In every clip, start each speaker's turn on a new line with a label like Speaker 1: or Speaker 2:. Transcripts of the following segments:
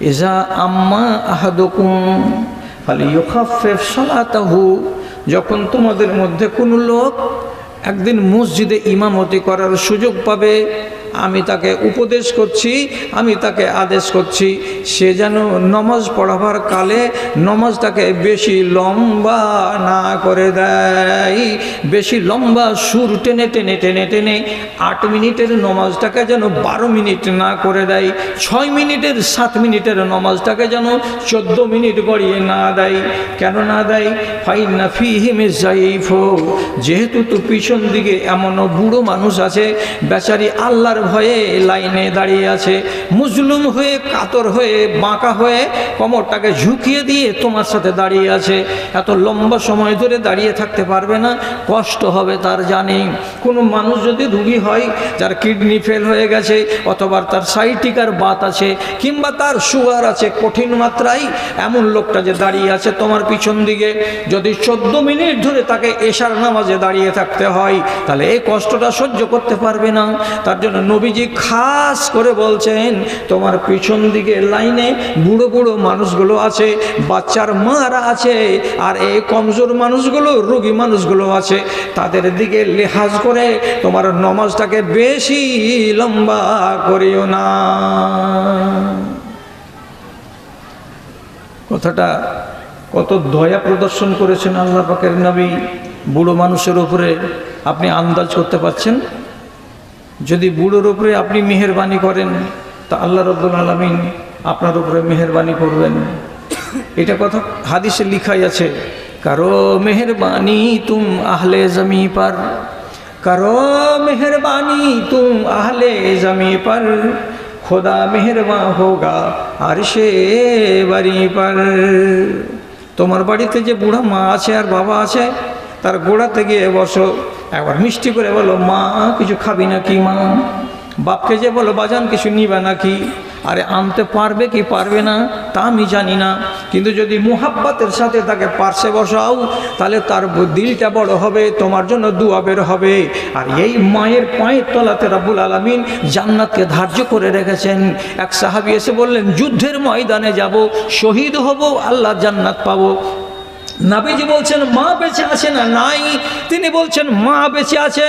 Speaker 1: ইজা আম্মা আহাদুকুম ফালিয়ুখাফফিফ সালাতাহু, যখন তোমাদের মধ্যে কোনো লোক একদিন মসজিদে ইমামতি করার সুযোগ পাবে, আমি তাকে উপদেশ করছি, আমি তাকে আদেশ করছি, সে যেন নমাজ পড়াবার কালে নমাজটাকে বেশি লম্বা না করে দেয়, বেশি লম্বা সুর টেনে টেনে টেনে টেনে 8 মিনিটের নমাজটাকে যেন 12 মিনিট না করে দেয়, 6 মিনিটের 7 মিনিটের নমাজটাকে যেন 14 মিনিট গড়িয়ে না দেয়। কেন না দেয়? ফাইন্না ফিহিম যায়িফ, যেহেতু তো পিছন দিকে এমনও বুড়ো মানুষ আছে, বেচারি আল্লাহর ভয়ে লাইনে দাঁড়িয়ে আছে, মুজলুম হয়ে, কাতর হয়ে, বাঁকা হয়ে, কোমরটাকে ঝুঁকিয়ে দিয়ে তোমার সাথে দাঁড়িয়ে আছে। এত লম্বা সময় ধরে দাঁড়িয়ে থাকতে পারবে না, কষ্ট হবে তার, জানি। কোনো মানুষ যদি রুগী হয়, যার কিডনি ফেল হয়ে গেছে, অথবা তার সাইটিকার বাত আছে, কিংবা তার সুগার আছে কঠিন মাত্রায়, এমন লোকটা যে দাঁড়িয়ে আছে তোমার পিছন দিকে, যদি 14 মিনিট ধরে তাকে এশার নামাজে দাঁড়িয়ে থাকতে হয়, তাহলে এই কষ্টটা সহ্য করতে পারবে না। তার জন্য নবীজি খাস করে বলছেন, তোমার পিছন দিকে লাইনে বুড়ো বুড়ো মানুষগুলো আছে, বাচ্চার মারা আছে, আর এই কমজোর মানুষগুলো, রোগী মানুষগুলো আছে, তাদের দিকে লেহাজ করে তোমার নমাজটাকে বেশি লম্বা করিও না। কথাটা কত দয়া প্রদর্শন করেছেন আল্লাহ পাকের নবী বুড়ো মানুষের উপরে। আপনি আন্দাজ করতে পারছেন? যদি বুড়োর উপরে আপনি মেহেরবানি করেন, তা আল্লাহ রাব্বুল আলামিন আপনার উপরে মেহেরবানি করবেন। এটা কথা হাদিসে লিখাই আছে, কারো মেহরবানি তুম আহলে জমি पर, करो मेहरबानी तुम आहले जमी पर, खुदा मेहरबान होगा আরশে বারি पर। তোমার বাড়িতে যে বুড়া মা আছে আর বাবা আছে, তার গোড়াতে গিয়ে বসো, একবার মিষ্টি করে বলো, মা কিছু খাবি নাকি মা? বাপকে যে বলো, বাজান কিছু নিবা নাকি? আরে আনতে পারবে কি পারবে না তা আমি জানি না, কিন্তু যদি মুহাব্বতের সাথে তাকে পার্শ্বে বসাও, তাহলে তার দিলটা বড় হবে, তোমার জন্য দুয়া বের হবে। আর এই মায়ের পায়ের তলাতে রাব্বুল আলামিন জান্নাতকে ধার্য করে রেখেছেন। এক সাহাবী এসে বললেন, যুদ্ধের ময়দানে যাব, শহীদ হব, আল্লাহ জান্নাত পাবো। নবীজি বলছেন, মা বেঁচে আছে না নাই? তিনি বলছেন, মা বেঁচে আছে।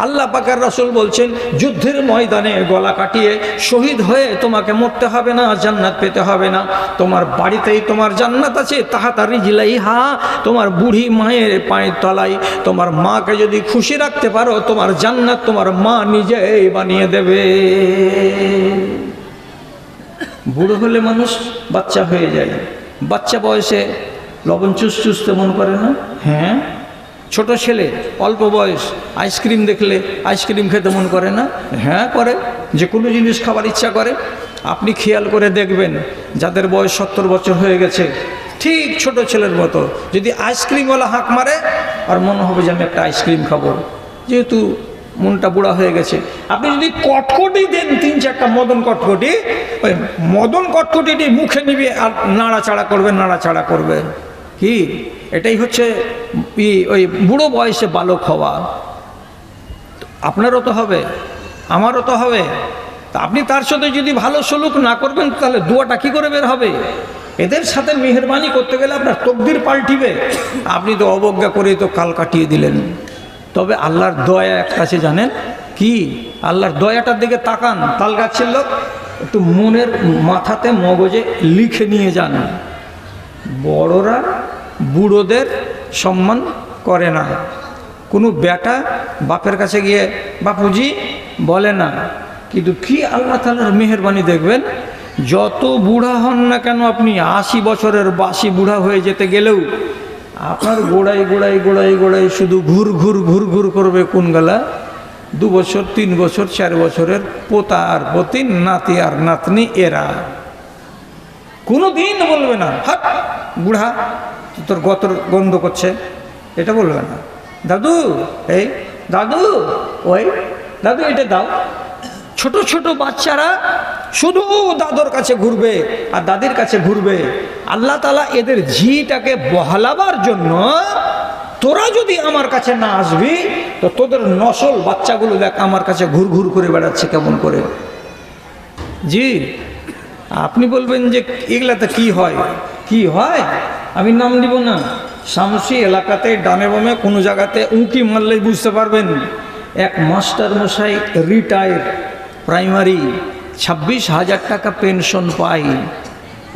Speaker 1: আল্লাহ পাকের রাসূল বলছেন, যুদ্ধের ময়দানে গলা কাটিয়ে শহীদ হয়ে তোমাকে মরতে হবে না, জান্নাত পেতে হবে না। তোমার বাড়িতেই তোমার জান্নাত আছে, তাহাতা রিজলাইহা, তোমার বুড়ি মায়ের পায়ের তলায়। তোমার মাকে যদি খুশি রাখতে পারো, তোমার জান্নাত তোমার মা নিজেই বানিয়ে দেবে। বুড়ো হলে মানুষ বাচ্চা হয়ে যায়, বাচ্চা বয়সে লবণ চুষতে মন করে না? হ্যাঁ। ছোট ছেলে অল্প বয়স, আইসক্রিম দেখলে আইসক্রিম খেতে মন করে না? হ্যাঁ করে। যে কোনো জিনিস খাবার ইচ্ছা করে। আপনি খেয়াল করে দেখবেন, যাদের বয়স 70 বছর হয়ে গেছে, ঠিক ছোট ছেলের মতো যদি আইসক্রিমওয়ালা হাঁক মারে, আর মনে হবে যে আমি একটা আইসক্রিম খাবো, যেহেতু মনটা বুড়া হয়ে গেছে। আপনি যদি কটকটি দেন 3-4টা মদন কটকটি, ওই মদন কটকটিটি মুখে নিবে আর নাড়াচাড়া করবে, নাড়াচাড়া করবে। কি এটাই হচ্ছে ওই বুড়ো বয়সে বালক হওয়া। আপনারও তো হবে, আমারও তো হবে। তা আপনি তার সাথে যদি ভালো সলুক না করবেন, তাহলে দোয়াটা কী করে বের হবে? এদের সাথে মেহেরবানি করতে গেলে আপনার তকদির পাল্টিবে। আপনি তো অবজ্ঞা করে তো কাল কাটিয়ে দিলেন। তবে আল্লাহর দয়া একটা আছে, জানেন কি? আল্লাহর দয়াটার দিকে তাকান। তাল গাছের লোক, একটু মনের মাথাতে মগজে লিখে নিয়ে যান, বড়রা বুড়োদের সম্মান করে না। কোনো বেটা বাপের কাছে গিয়ে বাপুজি বলে না। কিন্তু কি আল্লাহ তাআলার মেহেরবানি দেখবেন, যত বুড়া হন না কেন আপনি, 80 বছরের বাসি বুড়া হয়ে যেতে গেলেও আপনার গোড়ায় গোড়ায় গোড়ায় গোড়ায় শুধু ঘুর ঘুর ঘুর ঘুর করবে কোন গলা? 2 বছর 3 বছর 4 বছরের পোতা আর পতি, নাতি আর নাতনি, এরা কোনো দিন বলবে না হাট বুড়া তোর গতর গন্ধ করছে, এটা বলবে না। দাদু এই দাদু, ওই দাদু এটা দাও। ছোট ছোট বাচ্চারা শুধু দাদুর কাছে ঘুরবে আর দাদির কাছে ঘুরবে। আল্লাহ তাআলা এদের জিটাকে বহালাবার জন্য, তোরা যদি আমার কাছে না আসবি তো তোদের নসল বাচ্চাগুলো দেখ আমার কাছে ঘুর ঘুর করে বেড়াচ্ছে কেমন করে। জি আপনি বলবেন যে এগুলাতে কি হয়, কি হয় আমি নাম দিব না। শামসি এলাকাতে ডানে বামে কোনো জায়গাতে উঁকি মারলেই বুঝতে পারবেন। এক মাস্টার মশাই রিটায়ার প্রাইমারি 26,000 টাকা পেনশন পায়।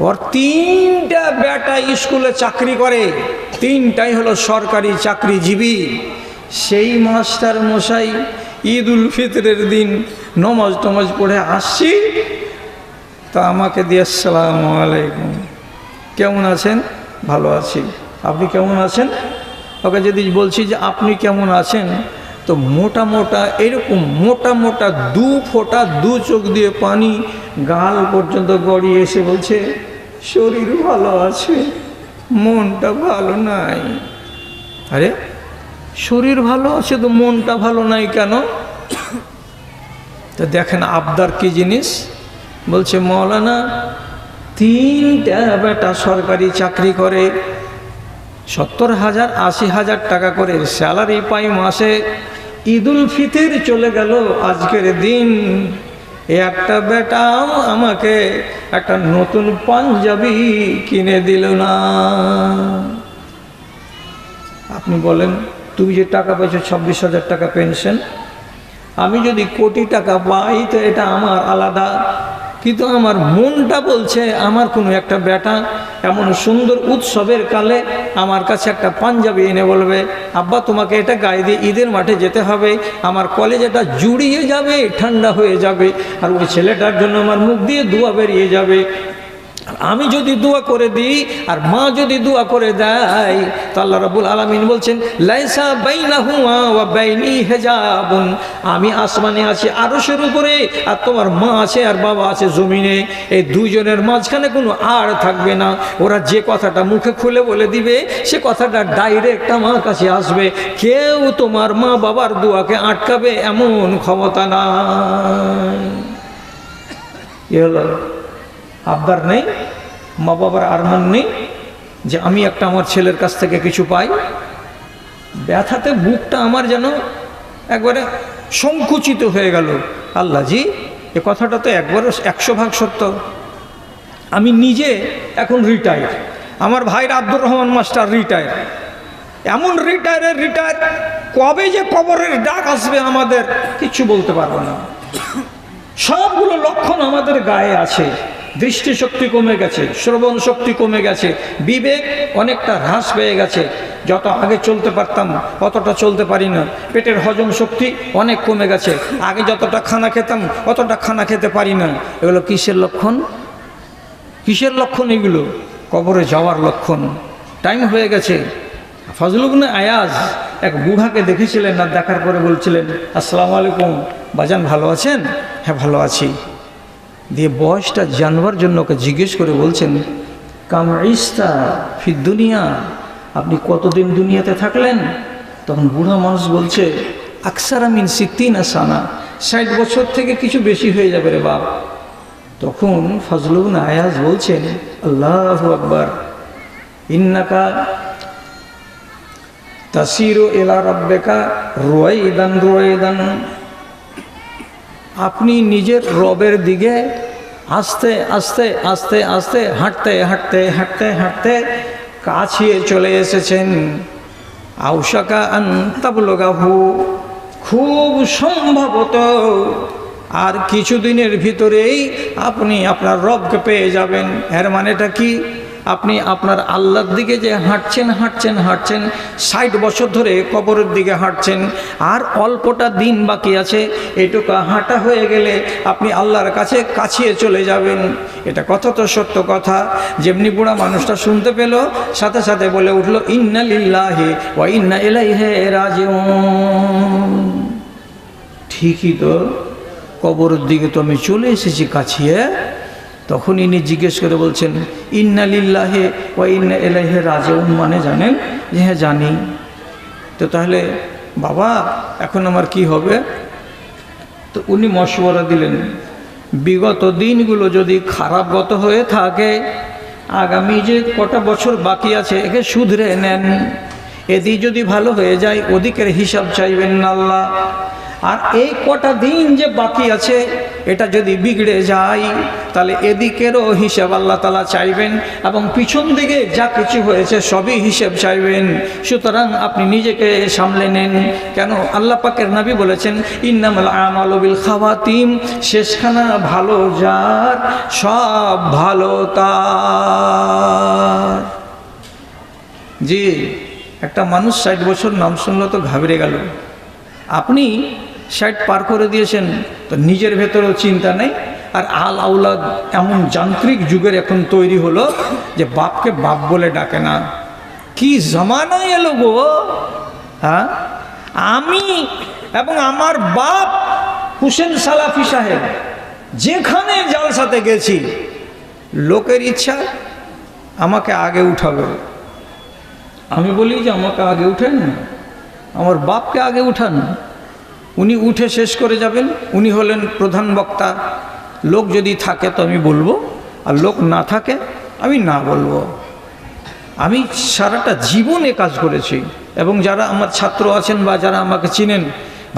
Speaker 1: ওর 3টা বেটা স্কুলে চাকরি করে, 3টাই হলো সরকারি চাকরিজীবী। সেই মাস্টার মশাই ঈদ উল ফিতরের দিন নমাজ টমাজ পড়ে আসছি, তা আমাকে দিয়ে আসসালামু আলাইকুম, কেমন আছেন? ভালো আছি, আপনি কেমন আছেন? ওকে যদি বলছি যে আপনি কেমন আছেন, তো মোটা মোটা এরকম মোটা মোটা 2 ফোঁটা 2 চোখ দিয়ে পানি গাল পর্যন্ত গড়িয়ে এসে বলছে শরীর ভালো আছে, মনটা ভালো নাই। আরে শরীর ভালো আছে তো মনটা ভালো নাই কেন? তো দেখেন আবদার কি জিনিস। বলছে মৌলানা 3টা বেটা সরকারি চাকরি করে, 70,000 80,000 টাকা করে স্যালারি পাই মাসে। ঈদুল ফিতর চলে গেল আজকের দিন, একটা বেটাও আমাকে একটা নতুন পাঞ্জাবি কিনে দিল না। আপনি বলেন তুমি যে টাকা পাইছো 26,000 টাকা পেনশন, আমি যদি কোটি টাকা পাই তো এটা আমার আলাদা, কিন্তু আমার মনটা বলছে আমার কোনো একটা বেটা এমন সুন্দর উৎসবের কালে আমার কাছে একটা পাঞ্জাবি এনে বলবে আব্বা তোমাকে এটা গায়ে দিয়ে ঈদের মাঠে যেতে হবে, আমার কলেজটা জুড়িয়ে যাবে, ঠান্ডা হয়ে যাবে, আর ওই ছেলেটার জন্য আমার মুখ দিয়ে দোয়া বেরিয়ে যাবে। আমি যদি দোয়া করে দিই আর মা যদি দোয়া করে দেয়, তো আল্লাহ রাব্বুল আলামিন বলছেন লাইসা বাইনাহুমা ওয়া বাইনি হিজাবুন, আমি আসমানে আছি আরশের উপরে, আর তোমার মা আছে আর বাবা আছে জমিনে, এই দুইজনের মাঝখানে কোনো আর থাকবে না। ওরা যে কথাটা মুখে খুলে বলে দিবে সে কথাটা ডাইরেক্ট আমার কাছে আসবে, কেউ তোমার মা বাবার দোয়াকে আটকাবে এমন ক্ষমতা নাই। কি হলো? আবদার নেই, মা বাবার আরমান নেই যে আমি একটা আমার ছেলের কাছ থেকে কিছু পাই। ব্যথাতে বুকটা আমার যেন একবারে সংকুচিত হয়ে গেল। আল্লাহ জি, এ কথাটা তো একবারে 100% সত্য। আমি নিজে এখন রিটায়ার, আমার ভাইর আব্দুর রহমান মাস্টার রিটায়ার, এমন রিটায়ার কবে যে কবরের ডাক আসবে আমাদের কিছু বলতে পারবো না। সবগুলো লক্ষণ আমাদের গায়ে আছে। দৃষ্টিশক্তি কমে গেছে, শ্রবণ শক্তি কমে গেছে, বিবেক অনেকটা হ্রাস পেয়ে গেছে, যত আগে চলতে পারতাম অতটা চলতে পারি না। পেটের হজম শক্তি অনেক কমে গেছে, আগে যতটা খানা খেতাম অতটা খানা খেতে পারি না। এগুলো কিসের লক্ষণ? কিসের লক্ষণ এগুলো? কবরে যাওয়ার লক্ষণ। টাইম হয়ে গেছে। ফজল ইবনে আয়াজ এক বুড়াকে দেখেছিলেন, আর দেখার পরে বলছিলেন আসসালামু আলাইকুম বাজান, ভালো আছেন? হ্যাঁ ভালো আছি। দিয়ে বয়সটা জানবার জন্য ওকে জিজ্ঞেস করে বলছেন কাম ইস্তা ফি দুনিয়া, আপনি কতদিন দুনিয়াতে থাকলেন? তখন বুড়া মানুষ বলছে আকসারা মিন 60 সানা, 60 বছর থেকে কিছু বেশি হয়ে যাবে রে বাপ। তখন ফজল ইবনে আয়াজ বলছেন আল্লাহু আকবার, ইন্নাকা তাসিরু ইলা রাব্বিকা রুয়াইদান রুয়াইদান, আপনি নিজের রবের দিকে আস্তে আস্তে আস্তে আস্তে হাঁটতে হাঁটতে হাঁটতে হাঁটতে কাছিয়ে চলে এসেছেন। আউশাকা আন তাবলুগাহু, খুব সম্ভবত আর কিছুদিনের ভিতরেই আপনি আপনার রবকে পেয়ে যাবেন। এর মানেটা কি? আপনি আপনার আল্লাহর দিকে যে হাঁটছেন হাঁটছেন হাঁটছেন, 60 বছর ধরে কবরের দিকে হাঁটছেন, আর অল্পটা দিন বাকি আছে, এটুকু হাঁটা হয়ে গেলে আপনি আল্লাহর কাছে কাছিয়ে চলে যাবেন। এটা কথা তো সত্য কথা। যেমনি বুড়া মানুষটা শুনতে পেল, সাথে সাথে বলে উঠল ইন্না লিল্লাহি ওয়া ইন্না ইলাইহি রাজিউন। ঠিকই তো, কবরের দিকে তো আমি চলে এসেছি কাছিয়ে। তখন ইনি জিজ্ঞেস করে বলছেন ইন্না লিল্লাহি ওয়া ইন্না ইলাইহি রাজিউন মানে জানেন? যে হ্যাঁ জানি। তো তাহলে বাবা এখন আমার কি হবে? তো উনি মশওয়ারা দিলেন, বিগত দিনগুলো যদি খারাপ গত হয়ে থাকে, আগামী যে কটা বছর বাকি আছে একে শুধরে নেন। এদিক যদি ভালো হয়ে যায় ওদিকের হিসাব চাইবেন না আল্লাহ। আর এই কটা দিন যে বাকি আছে এটা যদি বিগড়ে যায় তাহলে এদিকেরও হিসাব আল্লাহ তাআলা চাইবেন এবং পিছন দিকে যা কিছু হয়েছে সবই হিসাব চাইবেন। সুতরাং আপনি নিজেকে সামলে নেন। কেন আল্লাহ পাকের নবী বলেছেন ইন্নামাল আমালু বিল খাওয়াতিম, শেষখানা ভালো যার সব ভালো তার। জি, একটা মানুষ 60 বছর নাম শুনলো তো ঘাবড়ে গেল। আপনি 60 পার করে দিয়েছেন তো নিজের ভেতরেও চিন্তা নেই। আর আল আউলাদ এমন যান্ত্রিক যুগের এখন তৈরি হলো যে বাপকে বাপ বলে ডাকে না। কি জমানায় এলো গো! হ্যাঁ, আমি এবং আমার বাপ হুসেন সালাফি সাহেব যেখানে জালসাতে গেছি লোকের ইচ্ছা আমাকে আগে উঠাবে। আমি বলি যে আমাকে আগে উঠেন, আমার বাপকে আগে উঠান। উনি উঠে শেষ করে যাবেন, উনি হলেন প্রধান বক্তা। লোক যদি থাকে তো আমি বলবো, আর লোক না থাকে আমি না বলবো। আমি সারাটা জীবনে কাজ করেছি এবং যারা আমার ছাত্র আছেন বা যারা আমাকে চিনেন,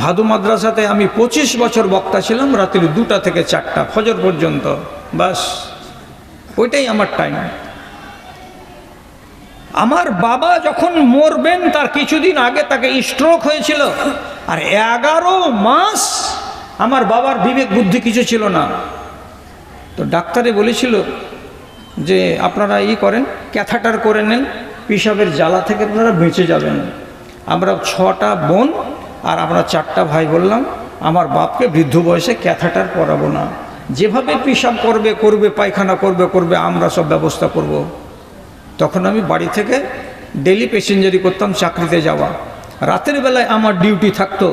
Speaker 1: ভাদু মাদ্রাসাতে আমি 25 বছর বক্তা ছিলাম, রাত্রি 2টা থেকে 4টা ফজর পর্যন্ত। বাস ওইটাই আমার টাইম। আমার বাবা যখন মরবেন তার কিছুদিন আগে তাকে স্ট্রোক হয়েছিল, আর 11 মাস আমার বাবার বিবেক বুদ্ধি কিছু ছিল না। তো ডাক্তারে বলেছিল যে আপনারা করেন, ক্যাথাটার করে নেন, পিসাবের জ্বালা থেকে আপনারা বেঁচে যাবেন। আমরা 6টা বোন আর আমরা 4টা ভাই বললাম আমার বাপকে বৃদ্ধ বয়সে ক্যাথাটার করাবো না, যেভাবে পিসাব করবে পায়খানা করবে আমরা সব ব্যবস্থা করব। তখন আমি বাড়ি থেকে ডেলি প্যাসেঞ্জারি করতাম চাকরিতে যাওয়া। রাতের বেলায় আমার ডিউটি থাকতো,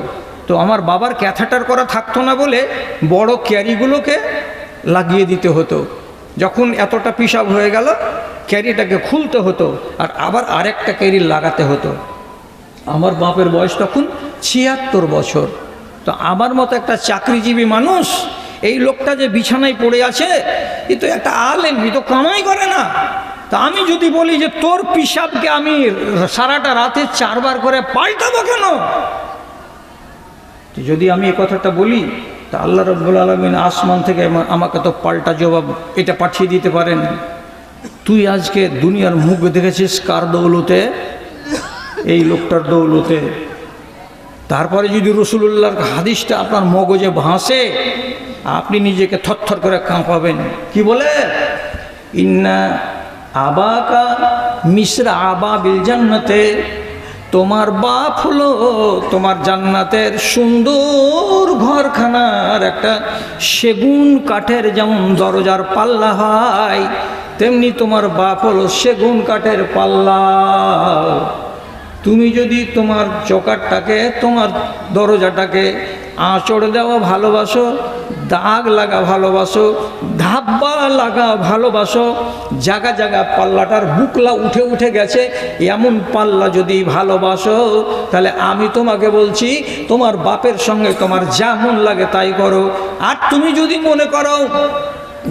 Speaker 1: তো আমার বাবার ক্যাথাটার করা থাকতো না বলে বড় ক্যারিগুলোকে লাগিয়ে দিতে হতো। যখন এতটা পিসাব হয়ে গেল ক্যারিটাকে খুলতে হতো আর আবার আরেকটা ক্যারি লাগাতে হতো। আমার বাপের বয়স তখন 76 বছর। তো আমার মতো একটা চাকরিজীবী মানুষ, এই লোকটা যে বিছানায় পড়ে আছে এ তো একটা আলেম, এ তো কামাই করে না। তা আমি যদি বলি যে তোর পিসাবকে আমি সারাটা রাতে 4 বার করে পাল্টাবো কেন, যদি আমি এই কথাটা বলি তা আল্লাহ রাব্বুল আলামিন আসমান থেকে আমাকে তো পাল্টা জবাব এটা পাঠিয়ে দিতে পারেন। তুই আজকে দুনিয়ার মুখ দেখেছিস কার দৌলতে? এই লোকটার দৌলতে। তারপরে যদি রাসূলুল্লাহর হাদিসটা আপনার মগজে ভাসে আপনি নিজেকে থরথর করে কাঁপাবেন। কি বলে? ইন্না আবাকা মিসরা আবা বিল জান্নাতে, তোমার বাপ হলো তোমার জান্নাতের সুন্দর ঘরখানার একটা সেগুন কাঠের যেমন দরজার পাল্লা হয়, তেমনি তোমার বাপ হলো সেগুন কাঠের পাল্লা। তুমি যদি তোমার চৌকাঠটাকে, তোমার দরজাটাকে আঁচড় দেওয়া ভালোবাসো, দাগ লাগা ভালোবাসো, ধাব্বা লাগা ভালোবাসো, জায়গা জায়গা পাল্লাটার বুকলা উঠে উঠে গেছে এমন পাল্লা যদি ভালোবাসো, তাহলে আমি তোমাকে বলছি তোমার বাপের সঙ্গে তোমার যা মন লাগে তাই করো। আর তুমি যদি মনে করো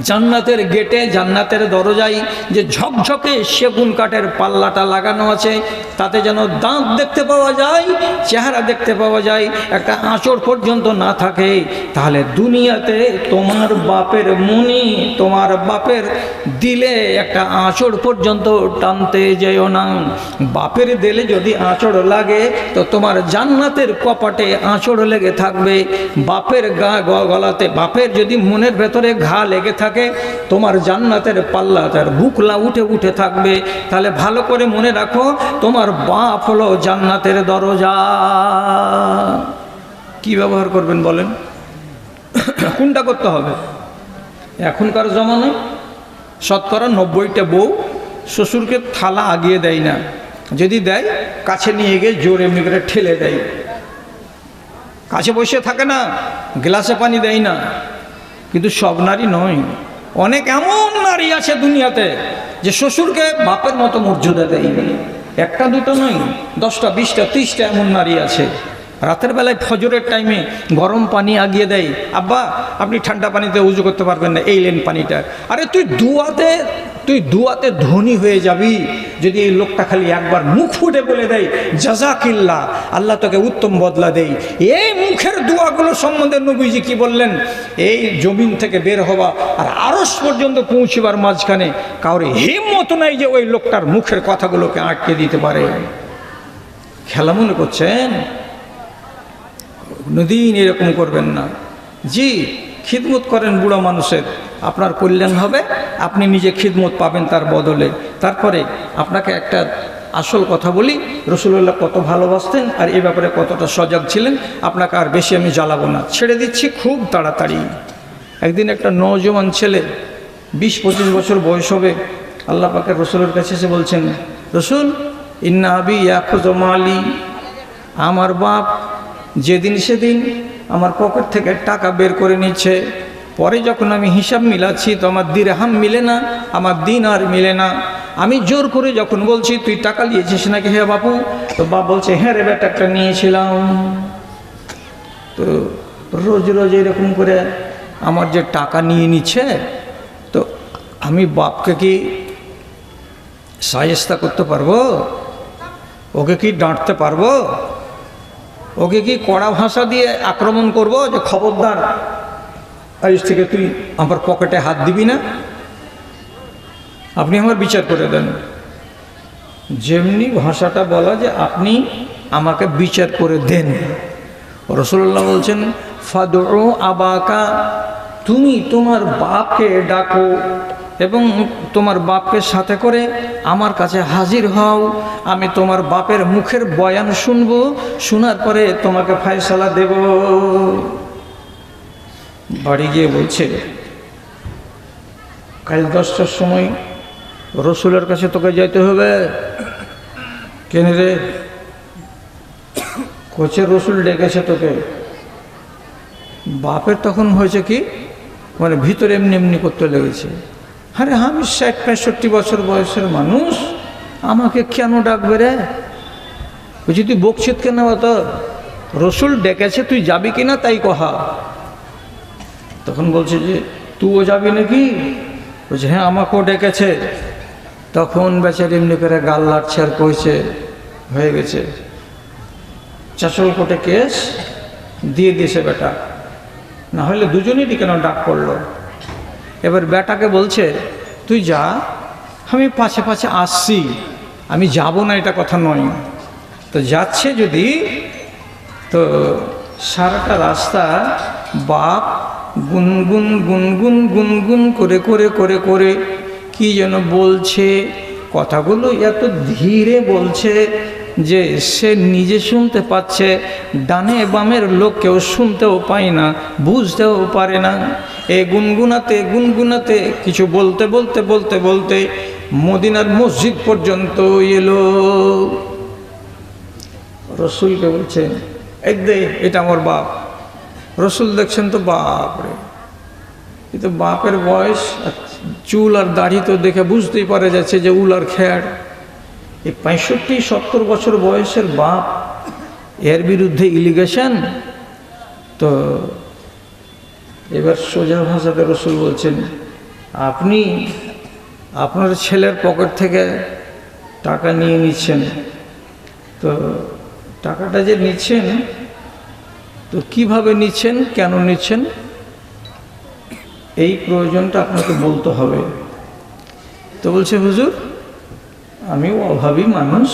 Speaker 1: জান্নাতের গেটে, জান্নাতের দরজায় যে ঝকঝকে সেগুন কাঠের পাল্লাটা লাগানো আছে তাতে যেন দাঁত দেখতে পাওয়া যায়, চেহারা দেখতে পাওয়া যায়, একটা আঁচড় পর্যন্ত না থাকে, তাহলে দুনিয়াতে তোমার বাপের মনি, তোমার বাপের দিলে একটা আঁচড় পর্যন্ত টানতে যেও না। বাপের দিলে যদি আঁচড় লাগে তো তোমার জান্নাতের কপাটে আঁচড় লেগে থাকবে। বাপের গলাতে, বাপের যদি মনের ভেতরে ঘা লেগে থাকে তোমার জান্নাতের পাল্লা তার বুকলা উঠে উঠে থাকবে। তাহলে ভালো করে মনে রাখো তোমার বাপ হলো জান্নাতের দরজা। কি ব্যবহার করবেন বলেন? কোনটা করতে হবে? এখনকার জমানায় 90% বউ শ্বশুরকে থালা আগিয়ে দেয় না, যদি দেয় কাছে নিয়ে গিয়ে জোর এমনি করে ঠেলে দেয়, কাছে বসে থাকে না, গ্লাসে পানি দেয় না। কিন্তু সব নারী নয়, অনেক এমন নারী আছে দুনিয়াতে যে শ্বশুরকে বাপের মতো মর্যাদা দেয়নি। একটা দুটো নয়, 10টা 20টা 30টা এমন নারী আছে। রাতের বেলায় ফজরের টাইমে গরম পানি আগিয়ে দেয়, আব্বা আপনি ঠান্ডা পানিতে উজু করতে পারবেন না, এই লেন পানিটা। আরে তুই দুয়াতে তুই দুয়াতে ধনী হয়ে যাবি যদি এই লোকটা খালি একবার মুখ ফুটে বলে দেয় জাযাকিল্লাহ, আল্লাহ তোকে উত্তম বদলা দেই। এই মুখের দোয়াগুলো সম্বন্ধে নবীজি কি বললেন, এই জমিন থেকে বের হওয়া আর আরশ পর্যন্ত পৌঁছিবার মাঝখানে কাউরে হিম্মত নাই যে ওই লোকটার মুখের কথাগুলোকে আটকে দিতে পারে। খেলা মনে করছেন? কোনোদিন এরকম করবেন না। জি, খিদমত করেন বুড়ো মানুষের, আপনার কল্যাণ হবে, আপনি নিজে খিদমত পাবেন তার বদলে। তারপরে আপনাকে একটা আসল কথা বলি, রাসূলুল্লাহ কত ভালোবাসতেন আর এই ব্যাপারে কতটা সজাগ ছিলেন, আপনাকে আর বেশি আমি জ্বালাবো না, ছেড়ে দিচ্ছি খুব তাড়াতাড়ি। একদিন একটা নওজোয়ান ছেলে 20-25 বছর বয়স হবে, আল্লাহ পাকের রাসূলের কাছে এসে বলছেন, রাসূল ইন্না আবি ইয়াখুযু মালি, আমার বাপ যেদিন সেদিন আমার পকেট থেকে টাকা বের করে নিচ্ছে, পরে যখন আমি হিসাব মিলাচ্ছি তো আমার দিরহাম মিলে না, আমার দিনার মিলে না। আমি জোর করে যখন বলছি তুই টাকা নিয়েছিস নাকি হে বাপু, তো বাপ বলছে হ্যাঁ রে বেটা একটা নিয়েছিলাম। তো রোজ রোজ এরকম করে আমার যে টাকা নিয়ে নিচ্ছে, তো আমি বাপকে কি শায়েস্তা করতে পারবো? ওকে কি ডাঁটতে পারবো? ওকে কি কড়া ভাষা দিয়ে আক্রমণ করব যে খবরদার আজ থেকে তুই আমার পকেটে হাত দিবি না? আপনি আমার বিচার করে দেন। যেমনি ভাষাটা বলা যে আপনি আমাকে বিচার করে দেন। রাসূলুল্লাহ বলছেন ফাদউ আবাকা, তুমি তোমার বাপকে ডাকো এবং তোমার বাপকে সাথে করে আমার কাছে হাজির হও, আমি তোমার বাপের মুখের বয়ান শুনবো, শোনার পরে তোমাকে ফয়সালা দেব। বাড়ি গিয়ে বলছে কাল 10টার সময় রসুলের কাছে তোকে যেতে হবে। কেন রে? কোচের রসুল ডেকেছে তোকে। বাপের তখন হয়েছে কি, মানে ভিতরে এমনি এমনি করতে লেগেছে, আরে আমি 60-65 বছর বয়সের মানুষ, আমাকে কেন ডাকবে রে? বলছি তুই বকছিস কেন? তো রসুল ডেকেছে, তুই যাবি কিনা তাই কহা। তখন বলছে যে তুইও যাবি নাকি? বলছে হ্যাঁ আমাকেও ডেকেছে। তখন বেচারি এমনি করে গাল লাটছে আর কইছে হয়ে গেছে, চাচল কোর্টে কেস দিয়ে দিয়েছে বেটা, না হলে দুজনেরই কেন ডাক পড়লো। এবার বেটাকে বলছে তুই যা, আমি পাছে পাছে আসছি, আমি যাব না এটা কথা নয়। তো যাচ্ছে যদি, তো সারাটা রাস্তা বাপ গুনগুন গুনগুন গুনগুন করে করে করে করে কি যেন বলছে, কথাগুলো এত ধীরে বলছে যে সে নিজে শুনতে পাচ্ছে, ডানে বামের লোক কেউ শুনতেও পায় না, বুঝতেও পারে না। এই গুনগুনাতে গুনগুনাতে কিছু বলতে বলতে বলতে বলতে মদিনার মসজিদ পর্যন্ত এলো। রসুলকে বলছে এই দে, এটা আমার বাপ। রসুল দেখছেন তো বাপ রে, কিন্তু বাপের বয়স চুল আর দাড়ি তো দেখে বুঝতেই পারা যাচ্ছে যে উল আর খ্যাড়। এই 65-70 বছর বয়সের বাপ, এর বিরুদ্ধে ইলিগেশন। তো এবার সোজা ভাষাতে রসুল বলছেন আপনি আপনার ছেলের পকেট থেকে টাকা নিয়ে নিচ্ছেন, তো টাকাটা যে নিচ্ছেন তো কিভাবে নিচ্ছেন, কেন নিচ্ছেন, এই প্রয়োজনটা আপনাকে বলতে হবে। তো বলছে হুজুর আমিও অভাবী মানুষ,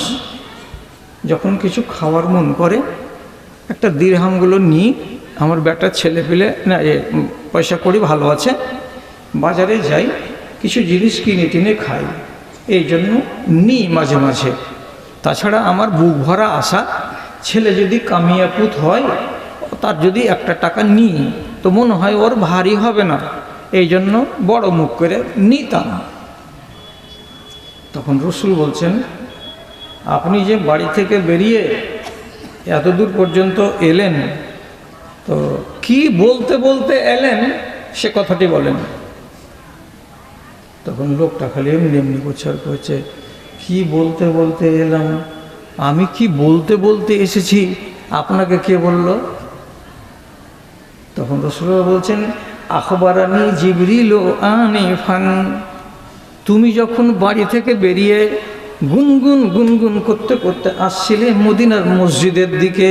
Speaker 1: যখন কিছু খাওয়ার মন করে একটা দিরহামগুলো নিই, আমার বেটার ছেলে পেলে না পয়সা করি ভালো আছে, বাজারে যাই কিছু জিনিস কিনে টিনে খাই, এই জন্য নিই মাঝে মাঝে। তাছাড়া আমার বুক ভরা আশা, ছেলে যদি কামিয়াপুত হয় তার যদি একটা টাকা নিই তো মনে হয় ওর ভারী হবে না, এই জন্য বড় মুখ করে নিতাম। তখন রসুল বলছেন আপনি যে বাড়ি থেকে বেরিয়ে এত দূর পর্যন্ত এলেন, তো কি বলতে বলতে এলেন সে কথাটি বলেন। তখন লোকটা খালি এমনি এমনি করছে আর কইছে কি বলতে বলতে এলাম, আমি কি বলতে বলতে এসেছি, আপনাকে কে বলল? তখন রাসূলুল্লাহ বলছেন আখবারানি জিবরিল আনিফান, তুমি যখন বাড়ি থেকে বেরিয়ে গুনগুন গুনগুন করতে করতে আসছিলে মদিনার মসজিদের দিকে,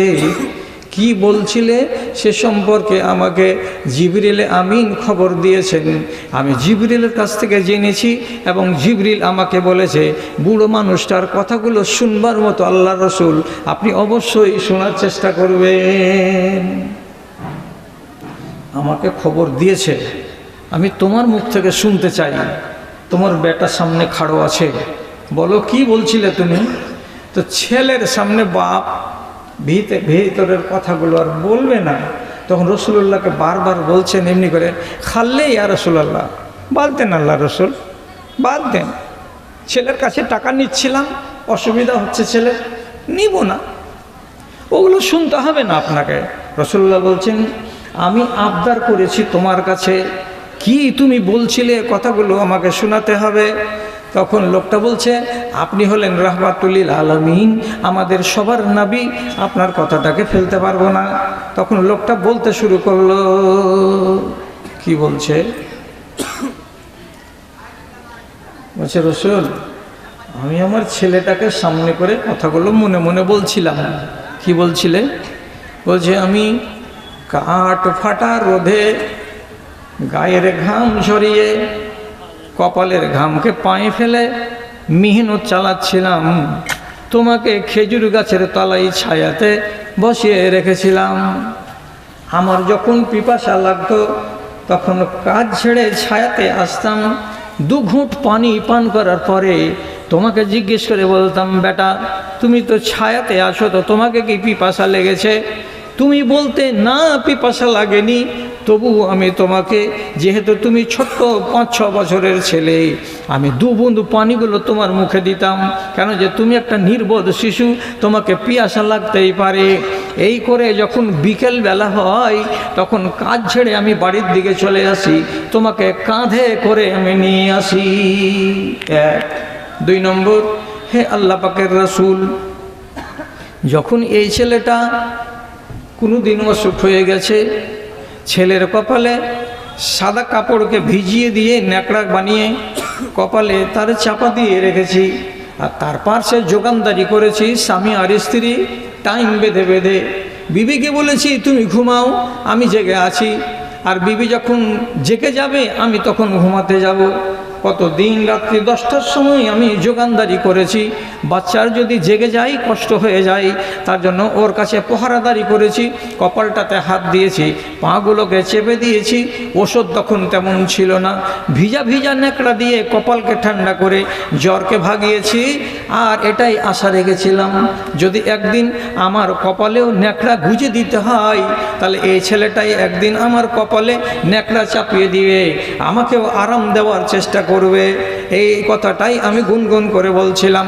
Speaker 1: কি বলছিলে সে সম্পর্কে আমাকে জিবরিল আমিন খবর দিয়েছেন। আমি জিবরিলের কাছ থেকে জেনেছি এবং জিবরিল আমাকে বলেছে বুড়ো মানুষটার কথাগুলো শুনবার মতো আল্লাহ রসুল আপনি অবশ্যই শোনার চেষ্টা করবেন। আমাকে খবর দিয়েছে, আমি তোমার মুখ থেকে শুনতে চাই। তোমার বেটা সামনে খাড়ো আছে, বলো কি বলছিলে তুমি? তো ছেলের সামনে বাপ ভিতরের কথাগুলো আর বলবে না। তখন রসুল্লাহকে বারবার বলছেন এমনি করে, খাললে ইয়া রসুল্লাহ, বাদ দেন আল্লাহ রসুল, বাদ দেন। ছেলের কাছে টাকা নিচ্ছিলাম, অসুবিধা হচ্ছে, ছেলে নিব না, ওগুলো শুনতে হবে না আপনাকে। রসুল্লাহ বলছেন আমি আবদার করেছি তোমার কাছে, কি তুমি বলছিলে কথাগুলো আমাকে শোনাতে হবে। তখন লোকটা বলছে আপনি হলেন রাহমাতুল আলামিন, আমাদের সবার নবী, আপনার কথাটাকে ফেলতে পারবো না। তখন লোকটা বলতে শুরু করলো, কি বলছে? বলছে রসুল আমি আমার ছেলেটাকে সামনে করে কথাগুলো মনে মনে বলছিলাম। কি বলছিলে? বলছে আমি কাঠ ফাটা রোদে গায়ের ঘাম ঝরিয়ে কপালের ঘামকে পায়ে ফেলে মেহনত চালাচ্ছিলাম, তোমাকে খেজুর গাছের তলায় ছায়াতে বসিয়ে রেখেছিলাম। আমার যখন পিপাসা লাগতো তখন কাজ ছেড়ে ছায়াতে আসতাম, 2 ঘুঁট পানি পান করার পরে তোমাকে জিজ্ঞেস করে বলতাম বেটা তুমি তো ছায়াতে আসো, তো তোমাকে কি পিপাসা লেগেছে? তুমি বলতে না পিপাসা লাগেনি, তবু আমি তোমাকে, যেহেতু তুমি ছোট্ট 5-6 বছরের ছেলে, আমি 2 বুঁদ পানিগুলো তোমার মুখে দিতাম, কেন যে তুমি একটা নির্বোধ শিশু, তোমাকে পিয়াসা লাগতেই পারে। এই করে যখন বিকেল বেলা হয় তখন কাজ ছেড়ে আমি বাড়ির দিকে চলে আসি, তোমাকে কাঁধে করে আমি নিয়ে আসি। 1 2 নম্বর, হে আল্লাহ পাকের রাসূল, যখন এই ছেলেটা কোনোদিন অসুখ হয়ে গেছে, ছেলের কপালে সাদা কাপড়কে ভিজিয়ে দিয়ে ন্যাকড়া বানিয়ে কপালে তার চাপা দিয়ে রেখেছি, আর তার পাশে যোগানদারি করেছি স্বামী আর স্ত্রী টাইম বেঁধে বেঁধে। বিবিকে বলেছি তুমি ঘুমাও, আমি জেগে আছি, আর বিবি যখন জেগে যাবে আমি তখন ঘুমাতে যাব। কত দিন রাত্রি 10টার সময় আমি যোগানদারি করেছি, বাচ্চার যদি জেগে যায় কষ্ট হয়ে যায়, তার জন্য ওর কাছে পহারাদারি করেছি, কপালটাতে হাত দিয়েছি, পাগুলোকে চেপে দিয়েছি। ওষুধ তখন তেমন ছিল না, ভিজা ভিজা ন্যাকড়া দিয়ে কপালকে ঠান্ডা করে জ্বরকে ভাগিয়েছি। আর এটাই আশা রেখেছিলাম যদি একদিন আমার কপালেও ন্যাকড়া গুঁজে দিতে হয়, তাহলে এই ছেলেটাই একদিন আমার কপালে ন্যাকড়া চাপিয়ে দিবে, আমাকেও আরাম দেওয়ার চেষ্টা করবে। এই কথাটাই আমি গুনগুন করে বলছিলাম।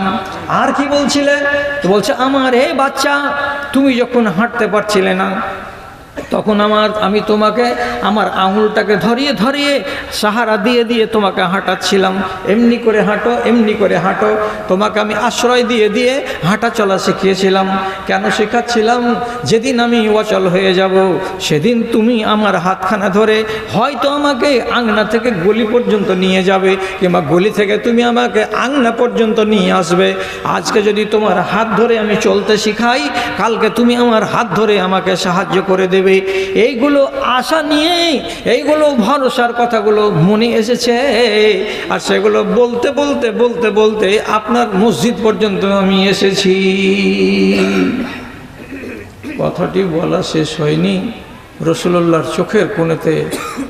Speaker 1: আর কি বলছিলে? তো বলছে আমার এই বাচ্চা তুমি যখন হাঁটতে পারছিলে না তখন আমি তোমাকে আমার আঙুলটাকে ধরিয়ে ধরিয়ে সাহারা দিয়ে দিয়ে তোমাকে হাঁটাচ্ছিলাম, এমনি করে হাঁটো এমনি করে হাঁটো। তোমাকে আমি আশ্রয় দিয়ে দিয়ে হাঁটা চলা শিখিয়েছিলাম। কেন শেখাচ্ছিলাম? যেদিন আমি অচল হয়ে যাব সেদিন তুমি আমার হাতখানা ধরে হয়তো আমাকে আংনা থেকে গলি পর্যন্ত নিয়ে যাবে, কিংবা গলি থেকে তুমি আমাকে আংনা পর্যন্ত নিয়ে আসবে। আজকে যদি তোমার হাত ধরে আমি চলতে শিখাই, কালকে তুমি আমার হাত ধরে আমাকে সাহায্য করে দেবে। এইগুলো আশা নিয়ে, এইগুলো ভরসার কথাগুলো মনে এসেছে, আর সেগুলো বলতে বলতে বলতে বলতে আপনার মসজিদ পর্যন্ত আমি এসেছি। কথাটি বলা শেষ হয়নি, রাসূলুল্লাহর চোখের কোণেতে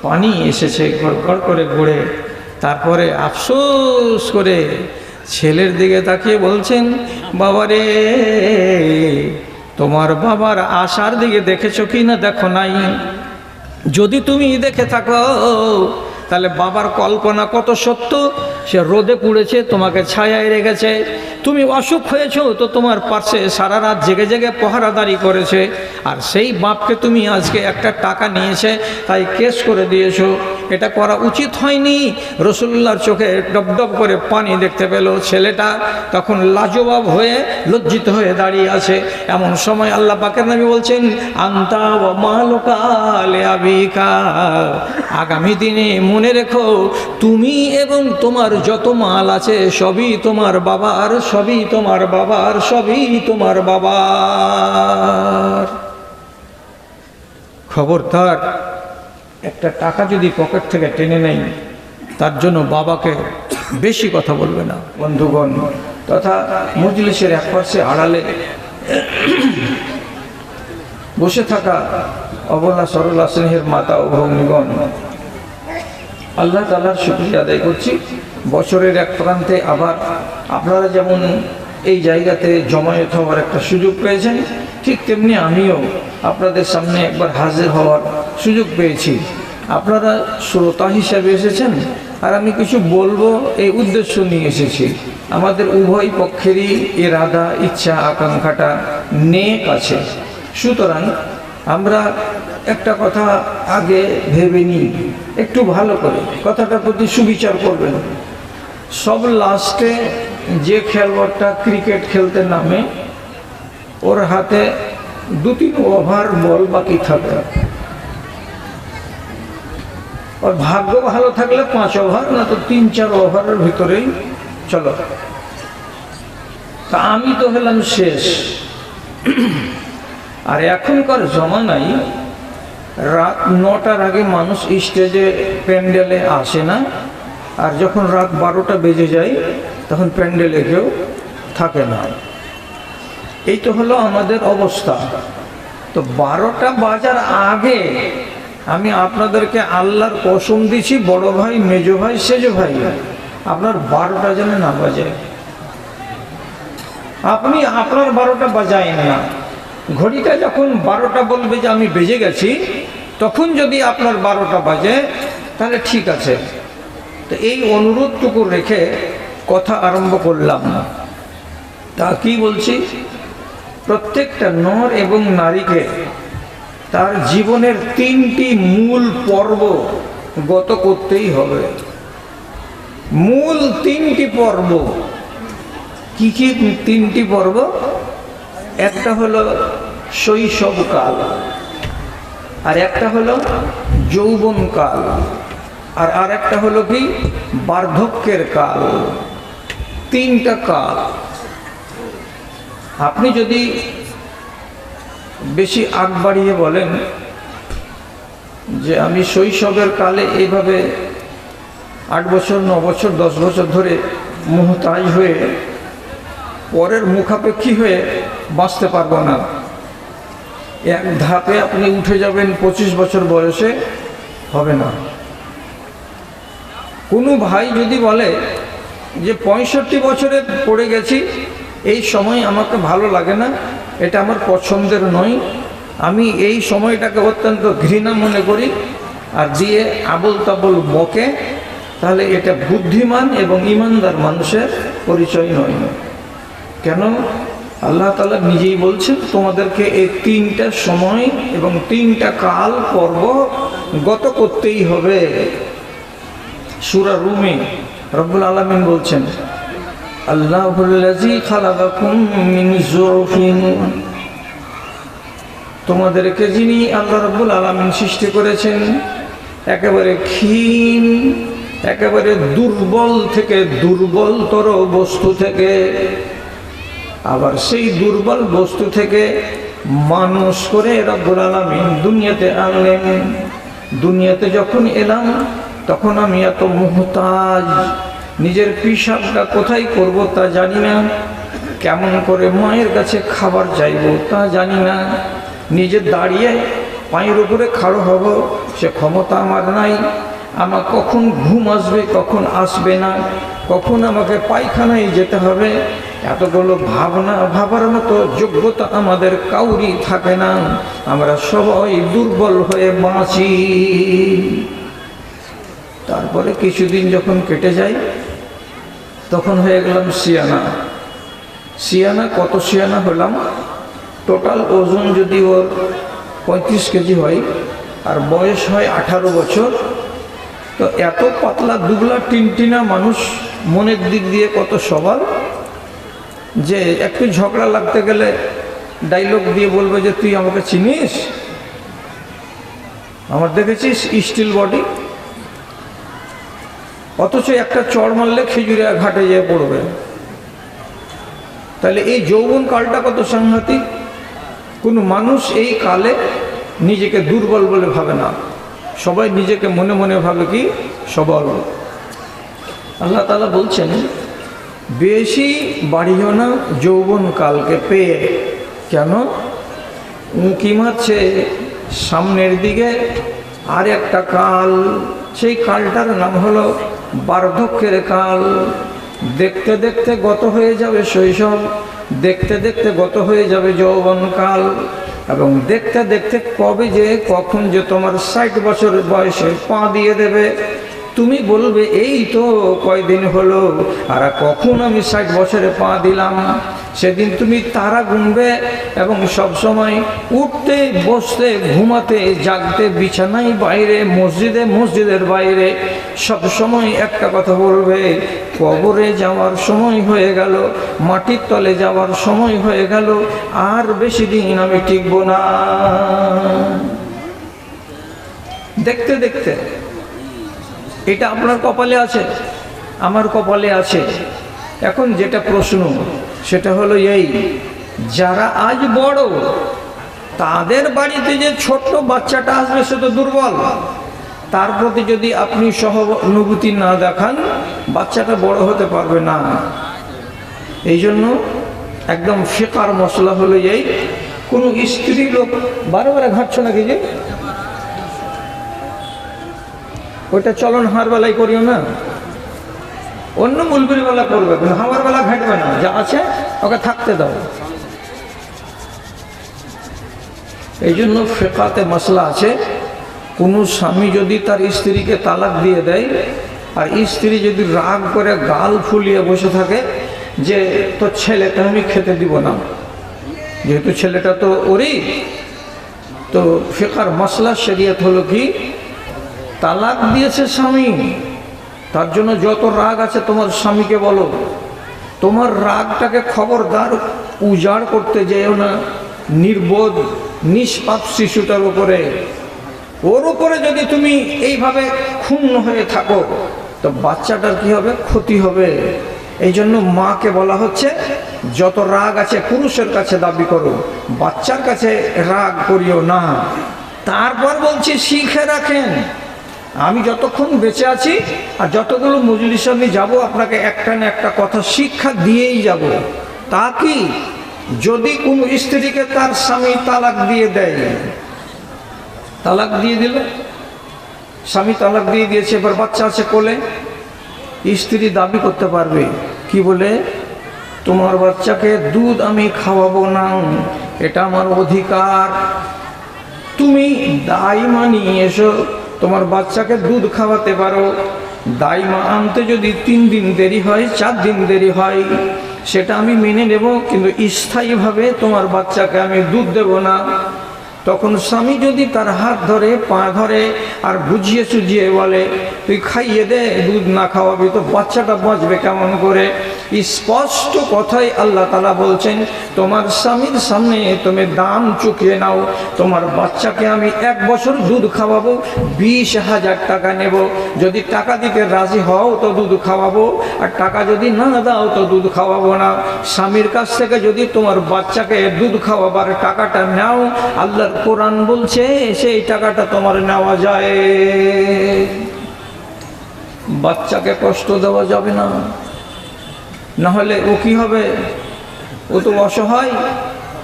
Speaker 1: পানি এসেছে গড়গড় করে গড়ে। তারপরে আফসোস করে ছেলের দিকে তাকিয়ে বলছেন বাবারে, তোমার বাবার আশার দিকে দেখেছো কি না দেখো নাই? যদি তুমি দেখে থাকো তাহলে বাবার কল্পনা কত সত্য। সে রোদে পুড়েছে, তোমাকে ছায়ায় রেখেছে। তুমি অসুখ হয়েছো তো তোমার পাশে সারা রাত জেগে জেগে পহারাদারি করেছে, আর সেই বাপকে তুমি আজকে একটা টাকা নিয়েছে তাই কেস করে দিয়েছো। এটা করা উচিত হয়নি। রাসূলুল্লাহর চোখে ডবডব করে পানি দেখতে পেল ছেলেটা, তখন লাজবাব হয়ে লজ্জিত হয়ে দাঁড়িয়ে আছে। এমন সময় আল্লাহ পাকের নবী বলছেন আনতা ওয়া মালুকা লিআবিকা, আগামী দিনে মনে রেখো তুমি এবং তোমার যত মাল আছে সবই তোমার বাবার, সবই তোমার বাবার, সবই তোমার বাবার। খবরদার, একটা টাকা যদি পকেট থেকে টেনে নেই তার জন্য বাবাকে বেশি কথা বলবে না। বন্ধুগণ, তথা মজলিসের এক পাশে আড়ালে বসে থাকা অবলা সরলা স্নেহের মাতা ও ভগ্নীগণ, আল্লাহ তাআলার শুকরিয়া আদায় করছি। বছরের এক প্রান্তে আবার আপনারা যেমন এই জায়গাতে জমায়েত হওয়ার একটা সুযোগ পেয়েছেন, ঠিক তেমনি আমিও আপনাদের সামনে একবার হাজির হওয়ার সুযোগ পেয়েছি। আপনারা শ্রোতা হিসাবে এসেছেন, আর আমি কিছু বলবো এই উদ্দেশ্য নিয়ে এসেছি। আমাদের উভয় পক্ষেরই ইরাদা, ইচ্ছা, আকাঙ্ক্ষাটা নেক আছে। সুতরাং আমরা একটা কথা আগে ভেবে নিই, একটু ভালো করে কথাটার প্রতি সুবিচার করবেন। সব লাস্টে যে খেলোয়াড়টা ক্রিকেট খেলতে নামে, ওর হাতে 2-3 ওভার বল বাকি থাকে। ওর ভাগ্য ভালো থাকলে 5 ওভার, না তো 3-4 ওভারের ভিতরেই চলো। তা আমি তো হলাম শেষ। আর এখনকার জমানায় রাত 9টার আগে মানুষ স্টেজে প্যান্ডেলে আসে না, আর যখন রাত 12টা বেজে যায় তখন প্যান্ডেলে কেউ থাকে না। এই তো হলো আমাদের অবস্থা। তো 12টা বাজার আগে আমি আপনাদেরকে আল্লাহর কসম দিছি, বড় ভাই, মেজো ভাই, সেজো ভাই, আপনার 12টা যেন না বাজে। আপনি আপনার 12টা বাজায়েন না। ঘড়িটা যখন 12টা বলবে যে আমি বেজে গেছি, তখন যদি আপনার 12টা বাজে তাহলে ঠিক আছে। তো এই অনুরোধটুকু রেখে কথা আরম্ভ করলাম। তা কি বলছি, প্রত্যেকটা নর এবং নারীকে তার জীবনের 3টি মূল পর্ব গত করতেই হবে। মূল 3টি পর্ব কি কি? 3টি পর্ব। একটা হলো শৈশবকাল, আর একটা হলো যৌবনকাল, আর আরেকটা হলো কি বার্ধক্যের কাল। 3টা কাল। আপনি যদি বেশি আগ বাড়িয়ে বলেন যে আমি শৈশবের কালে এইভাবে 8 বছর, 9 বছর, 10 বছর ধরে মুহতাজ হয়ে পরের মুখাপেক্ষী হয়ে বাঁচতে পারবো না, এক ধাপে আপনি উঠে যাবেন 25 বছর বয়সে, হবে না। কোনো ভাই যদি বলে যে 65 বছরে পড়ে গেছি, এই সময় আমাকে ভালো লাগে না, এটা আমার পছন্দের নয়, আমি এই সময়টাকে অত্যন্ত ঘৃণা মনে করি, আর দিয়ে আবল তাবল বকে, তাহলে এটা বুদ্ধিমান এবং ইমানদার মানুষের পরিচয় নয়। কেন? আল্লাহ তাআলা নিজেই বলছেন তোমাদেরকে এই 3টা সময় এবং 3টা কাল পর্ব গত করতেই হবে। সূরা রুমে রব্বুল আলামিন বলছেন, আল্লাহুল্লাযী খালাকাকুম মিন যুরফিন, তোমাদেরকে যিনি আল্লাহ রব্বুল আলামিন সৃষ্টি করেছেন একেবারে ক্ষীণ, একেবারে দুর্বল থেকে দুর্বলতর বস্তু থেকে, আবার সেই দুর্বল বস্তু থেকে মানুষ করে রব্বুল আলামিন দুনিয়াতে আনলেন। দুনিয়াতে যখন এলাম তখন আমি এত মুহতাজ, নিজের পিশাবটা কোথায় করব তা জানি না, কেমন করে মায়ের কাছে খাবার চাইব তা জানি না, নিজে দাঁড়িয়ে পায়ের উপরে খাড়ো হব সে ক্ষমতা আমার নাই, আমার কখন ঘুম আসবে কখন আসবে না, কখন আমাকে পায়খানায় যেতে হবে, এতগুলো ভাবনা ভাবার মতো যোগ্যতা আমাদের কাউরি থাকে না। আমরা সবাই দুর্বল হয়ে বাঁচি। তারপরে কিছুদিন যখন কেটে যায় তখন হয়ে গেলাম সিয়ানা। সিয়ানা কত সিয়ানা হলাম, টোটাল ওজন যদি ওর 35 কেজি হয় আর বয়স হয় 18 বছর, তো এত পাতলা দুবলা টিনটিনা মানুষ মনের দিক দিয়ে কত সবাল যে একটু ঝগড়া লাগতে গেলে ডায়লগ দিয়ে বলবে যে তুই আমাকে চিনিস, আমার দেখেছিস স্টিল বডি। অথচ একটা চড় মারলে খেজুরে ঘাটে যেয়ে পড়বে। তাহলে এই যৌবন কালটা কত সাংঘাতিক। কোনো মানুষ এই কালে নিজেকে দুর্বল বলে ভাবে না, সবাই নিজেকে মনে মনে ভাবে কি সবল। আল্লাহ তাআলা বলছেন বেশি বাড়িও না যৌবন কালকে পেয়ে। কেন? উঁকি মারছে সামনের দিকে আর একটা কাল, সেই কালটার নাম হলো বার্ধক্যের কাল। দেখতে দেখতে গত হয়ে যাবে শৈশব, দেখতে দেখতে গত হয়ে যাবে যৌবনকাল, এবং দেখতে দেখতে কবে যে কখন যে তোমার 60 বছর বয়সে পা দিয়ে দেবে, তুমি বলবে এই তো কয়দিন হলো, আর কখন আমি 60 বছরে পা দিলাম। সেদিন তুমি তারা গুনবে এবং সব সময় উঠতে বসতে ঘুমাতে জাগতে বিছানায় বাইরে মসজিদের বাইরে সব সময় একটা কথা বলবে, কবরে যাওয়ার সময় হয়ে গেল, মাটির তলে যাওয়ার সময় হয়ে গেল, আর বেশি দিন আমি টিকব না। দেখতে দেখতে এটা আপনার কপালে আছে, আমার কপালে আছে। এখন যেটা প্রশ্ন সেটা হলো এই, যারা আজ বড় তাদের বাড়িতে যে ছোট্ট বাচ্চাটা আসবে সে তো দুর্বল, তার প্রতি যদি আপনি সহানুভূতি না দেখান বাচ্চাটা বড় হতে পারবে না। এই জন্য একদম ফিকার মশলা হলো এই, কোনো স্ত্রী লোক বারে ঘাটছ নাকি যে ওইটা চলন হার বেলায় করিও না, অন্য মুলবির বেলা করবে, কিন্তু হামার বেলা ঘাটবে না, যা আছে ওকে থাকতে দাও। এই জন্য ফিকাতে মশলা আছে, কোনো স্বামী যদি তার স্ত্রীকে তালাক দিয়ে দেয় আর স্ত্রী যদি রাগ করে গাল ফুলিয়ে বসে থাকে যে তোর ছেলেটা আমি খেতে দিব না, যেহেতু ছেলেটা তো ওরই, তো ফিকার মশলা শরিয়ত হলো কি, তালাক দিয়েছে স্বামী, তার জন্য যত রাগ আছে তোমার স্বামীকে বলো, তোমার রাগটাকে খবরদার উজাড় করতে যেও না নির্বোধ নিষ্পাপ শিশুটার উপরে। ওর উপরে যদি তুমি এইভাবে ক্ষুণ্ণ হয়ে থাকো তো বাচ্চাটার কি হবে? ক্ষতি হবে। এই জন্য মাকে বলা হচ্ছে যত রাগ আছে পুরুষের কাছে দাবি করো, বাচ্চার কাছে রাগ করিও না। তারপর বলছি শিখে রাখেন, আমি যতক্ষণ বেঁচে আছি আর যতগুলো মজলিস আমি যাবো আপনাকে একটা না একটা কথা শিক্ষা দিয়েই যাব। তা কি, যদি কোনো স্ত্রীকে তার স্বামী তালাক দিয়ে দেয়, তালাক দিয়ে দিল, স্বামী তালাক দিয়ে দিয়েছে, এবার বাচ্চা আছে কোলে, স্ত্রী দাবি করতে পারবে কি বলে, তোমার বাচ্চাকে দুধ আমি খাওয়াবো না, এটা আমার অধিকার, তুমি দাইমা নিয়ে এসো, তোমার বাচ্চাকে দুধ খাওয়াতে পারো। দাইমা আনতে যদি 3 দিন দেরি হয়, 4 দিন দেরি হয়, সেটা আমি মেনে নেব, কিন্তু স্থায়ীভাবে তোমার বাচ্চাকে আমি দুধ দেব না। তখন স্বামী যদি তার হাত ধরে পা ধরে আর বুঝিয়ে সুঝিয়ে বলে তুই খাইয়ে দে, দুধ না খাওয়াবি তো বাচ্চাটা বাঁচবে কেমন করে। স্পষ্ট কথাই আল্লাহ তাআলা বলছেন, তোমার স্বামীর সামনে তুমি দাম চুকিয়ে নাও, তোমার বাচ্চাকে আমি 1 বছর দুধ খাওয়াবো, 20,000 টাকা নেব, যদি টাকা দিতে রাজি হও তো দুধ খাওয়াবো, আর টাকা যদি না দাও তো দুধ খাওয়াবো না। স্বামীর কাছ থেকে যদি তোমার বাচ্চাকে দুধ খাওয়াবার টাকাটা নাও, আল্লাহর কোরআন বলছে সেই টাকাটা তোমার নেওয়া যায়। বাচ্চাকে কষ্ট দেওয়া যাবে না, না হলে ও কি হবে? ও তো অসহায়,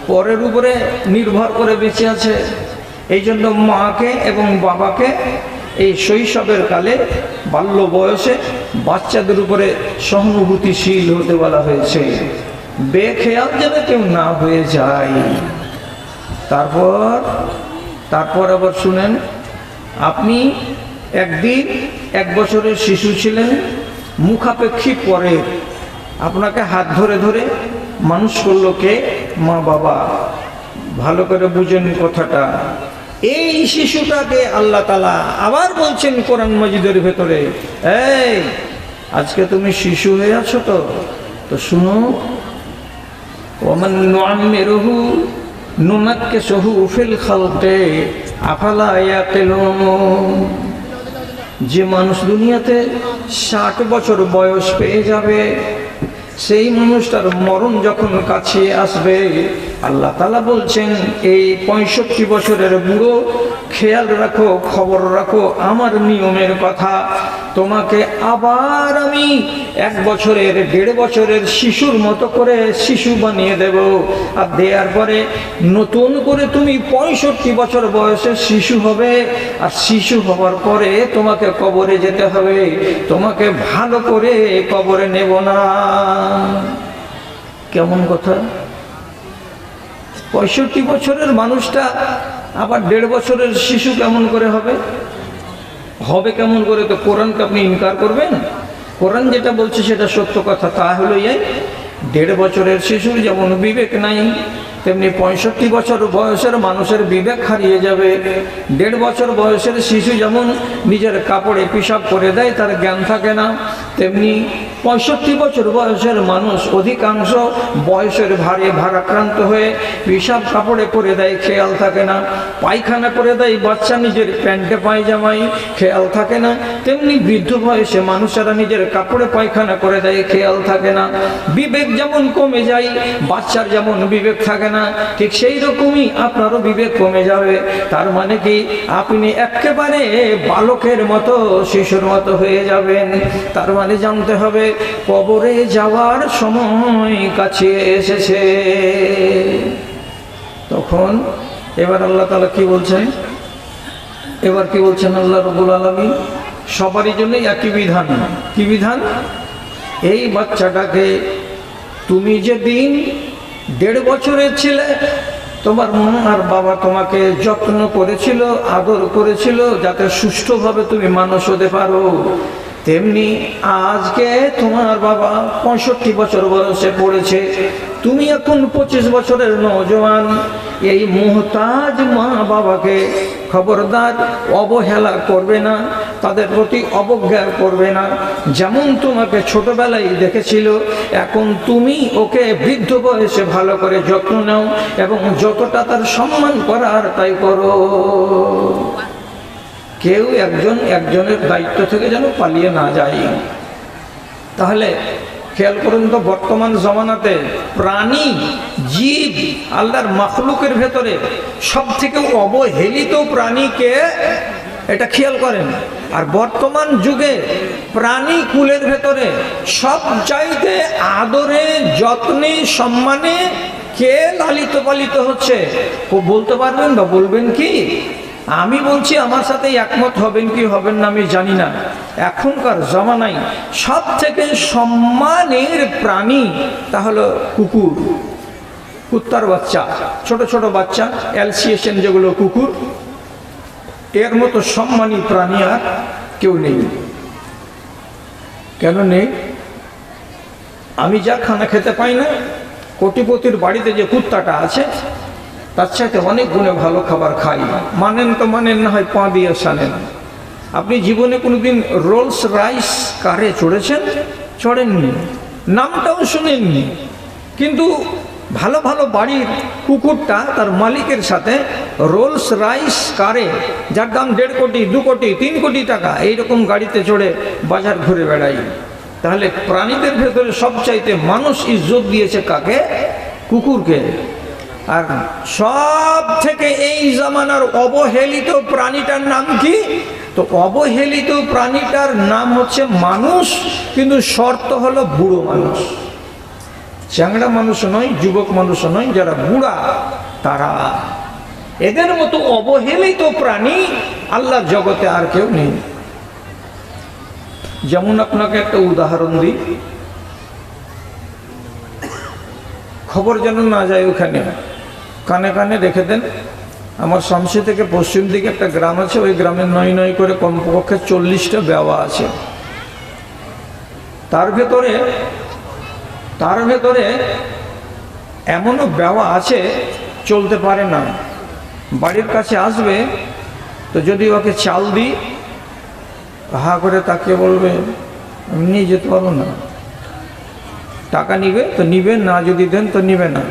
Speaker 1: পরের উপরে নির্ভর করে বেঁচে আছে। এই জন্য মাকে এবং বাবাকে এই শৈশবের কালে বাল্য বয়সে বাচ্চাদের উপরে সহানুভূতিশীল হতে বলা হয়েছে, বেখেয়াল যেন কেউ না হয়ে যায়। তারপর আবার শুনেন, আপনি একদিন 1 বছরের শিশু ছিলেন, মুখাপেক্ষী পরে আপনাকে হাত ধরে ধরে মানুষ করলো কে? মা বাবা। ভালো করে বুঝেন কথাটা। এই শিশুটাকে আল্লাহ তাআলা আবার বলছেন কোরআন মাজিদের ভেতরে, এই আজকে তুমি শিশু হয়ে আছো তো শুনো, ওমান নুআম্মিরুহু নুনাক্কিসুহু ফিল খালকি আফালা ইয়াকিলুন। যে মানুষ দুনিয়াতে 60 বছর বয়স পেয়ে যাবে, সেই মানুষটার মরণ যখন কাছে আসবে, আল্লাহ তাআলা বলছেন এই 65 বছরের বুড়ো, খেয়াল রাখো, খবর রাখো আমার নিয়মের কথা, তোমাকে আবার আমি 1 বছরের 1.5 বছরের শিশুর মতো করে শিশু বানিয়ে দেব। আর দেওয়ার পরে নতুন করে তুমি 65 বছর বয়সে শিশু হবে। আর শিশু হওয়ার পরে তোমাকে কবরে যেতে হবে, তোমাকে ভালো করে কবরে নেব না। কেমন কথা? 65 বছরের মানুষটা আবার 1.5 বছরের শিশু কেমন করে হবে? হবে কেমন করে? তো কোরআনকে আপনি ইনকার করবেন? কোরআন যেটা বলছে সেটা সত্য কথা। তা হলো এই 1.5 বছরের শিশুর যেমন বিবেক নাই, তেমনি 65 বছর বয়সের মানুষের বিবেক হারিয়ে যাবে। 1.5 বছর বয়সের শিশু যেমন নিজের কাপড়ে পেশাব করে দেয়, তার জ্ঞান থাকে না, তেমনি 65 বছর বয়সের মানুষ অধিকাংশ বয়সের ভারে ভারাক্রান্ত হয়ে পেশাব কাপড়ে করে দেয়, খেয়াল থাকে না, পায়খানা করে দেয় বাচ্চা নিজের প্যান্টে পায়জামাই, খেয়াল থাকে না, তেমনি বৃদ্ধ বয়সে মানুষেরা নিজের কাপড়ে পায়খানা করে দেয়, খেয়াল থাকে না। বিবেক যেমন কমে যায়, বাচ্চার যেমন বিবেক থাকে না, ঠিক সেই রকমই আপনারও বিবেক কমে যাবে। তার মানে কি? আপনি একেবারে বালকের মতো, শিশুর মতো হয়ে যাবেন। তার মানে জানতে হবে কবরে যাওয়ার সময় কাছে এসেছে। তখন এবার আল্লাহ তাআলা কি বলছেন? এবার কি বলছেন আল্লাহ রাব্বুল আলামিন? সবারই জন্য একই বিধান। কি বিধান? এই বাচ্চাটাকে তুমি যেদিন 1.5 বছরের ছিলে, তোমার মা আর বাবা তোমাকে যত্ন করেছিল, আদর করেছিল, যাতে সুষ্ঠুভাবে তুমি মানুষ হতে পারো, তেমনি আজকে তোমার বাবা 65 বছর বয়সে পড়েছে, তুমি এখন 25 বছরের নওজোয়ান। এই মুহতাজ মা বাবাকে খবরদার অবহেলা করবে না, তাদের প্রতি অবজ্ঞা করবে না। যেমন তোমাকে ছোটবেলায় দেখেছিল, এখন তুমি ওকে বৃদ্ধ বয়সে ভালো করে যত্ন নাও এবং যতটা তার সম্মান করার তাই করো। কেউ একজনের দায়িত্ব থেকে যেন পালিয়ে না যায়। তাহলে খেয়াল করুন তো, বর্তমান জমানাতে প্রাণী, জীব, আল্লাহর মাখলুকের ভেতরে সব থেকে অবহেলিত প্রাণীকে, এটা খেয়াল করেন। আর বর্তমান যুগে প্রাণী কুলের ভেতরে সব চাইতে আদরে, যত্নে, সম্মানে কে লালিত পালিত হচ্ছে? বলতে পারবেন বা বলবেন কি? আমি বলছি, আমার সাথে একমত হবেন কি হবেন না আমি জানি না, এখনকার জামানায় সব থেকে সম্মানের প্রাণী তা হলো কুকুর, কুত্তার বাচ্চা, ছোট ছোট বাচ্চা, অ্যালসিয়েশন যেগুলো কুকুর, এর মতো সম্মানী প্রাণী আর কেউ নেই। কেন নেই? আমি যা খানা খেতে পাই না, কোটিপতির বাড়িতে যে কুত্তাটা আছে তার সাথে অনেক গুণে ভালো খাবার খাই। মানেন তো মানেন, না হয় পা দিয়ে সানেন। আপনি জীবনে কোনোদিন রোলস রাইস কারে চড়েছেন? চড়েননি, নামটাও শুনেননি, কিন্তু ভালো ভালো বাড়ির কুকুরটা তার মালিকের সাথে রোলস রাইস কারে, যার দাম 1.5 কোটি, 2 কোটি, 3 কোটি টাকা, এইরকম গাড়িতে চড়ে বাজার ঘুরে বেড়াই। তাহলে প্রাণীদের ভেতরে সবচাইতে মানুষ ইজ্জত দিয়েছে কাকে? কুকুরকে। আর সব থেকে এই জামানার অবহেলিত প্রাণীটার নাম কি? তো অবহেলিত প্রাণীটার নাম হচ্ছে মানুষ, কিন্তু শর্ত হলো বুড়ো মানুষ। চ্যাংড়া মানুষ নয়, যুবক মানুষ নয়, যারা বুড়া তারা। এদের মতো অবহেলিত প্রাণী আল্লাহর জগতে আর কেউ নেই। যেমন আপনাকে একটা উদাহরণ দিই, খবর যেন না যায় ওখানে, কানে কানে রেখে দেন। আমার শামসি থেকে পশ্চিম দিকে একটা গ্রাম আছে, ওই গ্রামে 9 করে কমপক্ষে 40টা বেওয়া আছে। তার ভেতরে এমনও বেওয়া আছে চলতে পারে না, বাড়ির কাছে আসবে তো যদি ওকে চাল দিই, হা করে তাকিয়ে বলবে আমি নিয়ে যেতে পারবো না। টাকা নিবে তো নিবে না, যদি দেন তো নিবে না।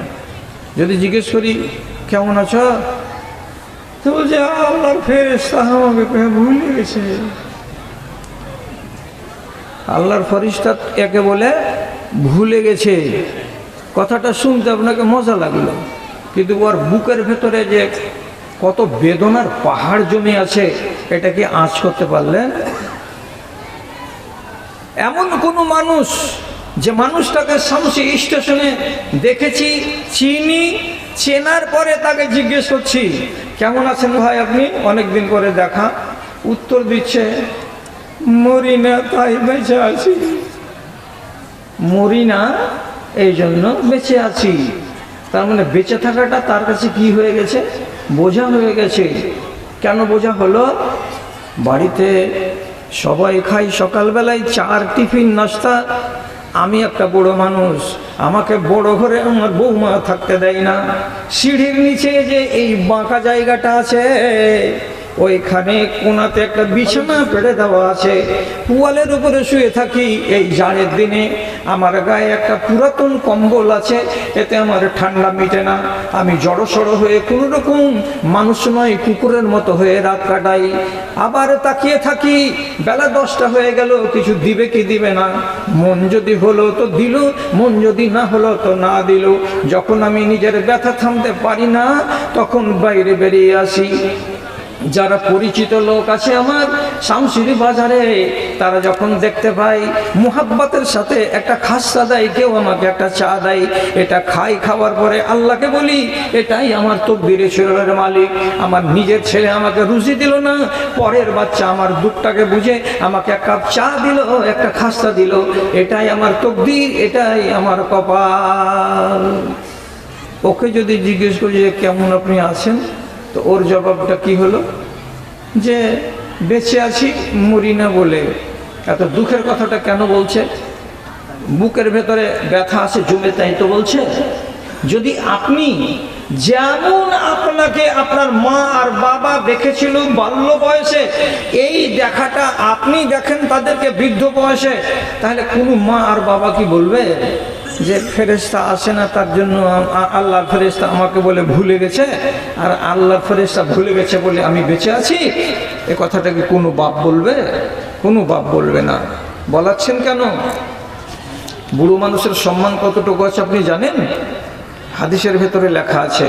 Speaker 1: যদি জিজ্ঞেস করি কেমন আছো, তো বলছে আল্লাহর ফেরেশতা আমাকে ভুলে গেছে, আল্লাহর ফেরেশতা একে বলে ভুলে গেছে। কথাটা শুনতে আপনাকে মজা লাগলো, কিন্তু ওর বুকের ভেতরে যে কত বেদনার পাহাড় জমে আছে এটা কি আঁচ করতে পারলেন? এমন কোনো মানুষ যে মানুষটাকে শামসি স্টেশনে দেখেছি, চিনি, চেনার পরে তাকে জিজ্ঞেস করছি কেমন আছেন ভাই আপনি, অনেকদিন পরে দেখা, উত্তর দিচ্ছে মরি না তাই বেঁচে আছি, মরি না এই জন্য বেঁচে আছি। তার মানে বেঁচে থাকাটা তার কাছে কি হয়ে গেছে? বোঝা হয়ে গেছে। কেন বোঝা হলো? বাড়িতে সবাই খাই সকালবেলায় চার টিফিন নাস্তা, আমি একটা বড় মানুষ, আমাকে বড় ঘরে আমার বৌমা থাকতে দেয় না। সিঁড়ির নিচে যে এই বাঁকা জায়গাটা আছে ওইখানে কোনাতে একটা বিছানা পেড়ে দেওয়া আছে, পুয়ালের উপরে শুয়ে থাকি। এই জাড়ের দিনে আমার গায়ে একটা পুরাতন কম্বল আছে, এতে আমার ঠান্ডা মিটে না। আমি জড়সড় হয়ে কোনো রকম মানুষ নয় কুকুরের মতো হয়ে রাত কাটাই। আবার তাকিয়ে থাকি বেলা 10টা হয়ে গেল, কিছু দিবে কি দিবে না। মন যদি হলো তো দিল, মন যদি না হলো তো না দিল। যখন আমি নিজের ব্যথা থামতে পারি না তখন বাইরে বেরিয়ে আসি। যারা পরিচিত লোক আছে আমার শামসির বাজারে, তারা যখন দেখতে পাই মুহাব্বতের সাথে একটা খাস্তা দেয়, কেউ আমাকে একটা চা দেয়, এটা খাই। খাওয়ার পরে আল্লাহকে বলি এটাই আমার তকদিরে শরীরের মালিক। আমার নিজের ছেলে আমাকে রুজি দিল না, পরের বাচ্চা আমার দুঃখটাকে বুঝে আমাকে এক কাপ চা দিল, একটা খাস্তা দিল, এটাই আমার তকদির, এটাই আমার কপাল। ওকে যদি জিজ্ঞেস করি যে কেমন আপনি আছেন, তো ওর জবাবটা কি হলো? যে বেঁচে আছি, মরি না বলে। এত দুঃখের কথাটা কেন বলছে? বুকের ভেতরে ব্যথা আছে জমে, তাই তো বলছে। যদি আপনি যেমন আপনাকে আপনার মা আর বাবা দেখেছিল বাল্য বয়সে, এই দেখাটা আপনি দেখেন তাদেরকে বৃদ্ধ বয়সে, তাহলে কোনো মা আর বাবা কি বলবে যে ফেরেশতা আসে না তার জন্য আল্লাহর ফেরেশতা আমাকে বলে ভুলে গেছে, আর আল্লাহর ফেরেশতা ভুলে গেছে বলে আমি বেঁচে আছি? এ কথাটাকে কোনো বাপ বলবে? কোনো বাপ বলবে না। বলাচ্ছেন কেন? বুড়ো মানুষের সম্মান কতটুকু আছে আপনি জানেন? হাদিসের ভেতরে লেখা আছে,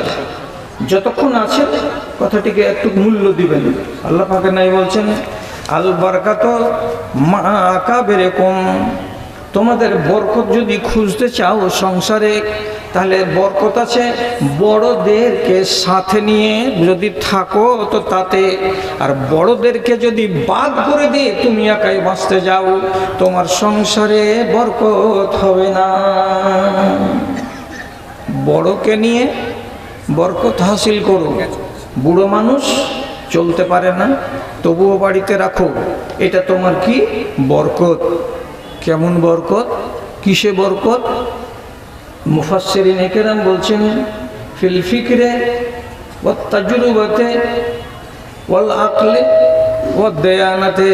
Speaker 1: যতক্ষণ আছে কথাটিকে একটু মূল্য দিবেন। আল্লাহ পাকে নাই বলছেন আল বারাকাত মা আকাবেরকুম, তোমাদের বরকত যদি খুঁজতে চাও সংসারে, তাহলে বরকত আছে বড়দেরকে সাথে নিয়ে যদি থাকো তো তাতে। আর বড়দেরকে যদি বাদ করে দিয়ে তুমি একাই বাঁচতে যাও, তোমার সংসারে বরকত হবে না। বড়কে নিয়ে বরকত হাসিল করো। বুড়ো মানুষ চলতে পারে না, তবুও বাড়িতে রাখো, এটা তোমার কি বরকত। কেমন বরকত? কিসে বরকত? মুফাসসিরিন কেরাম বলছেন ফিল ফিকরে ওয়াত তাজরুবাতে ওয়াল আকলে ওয়াদ দিয়ানাতে,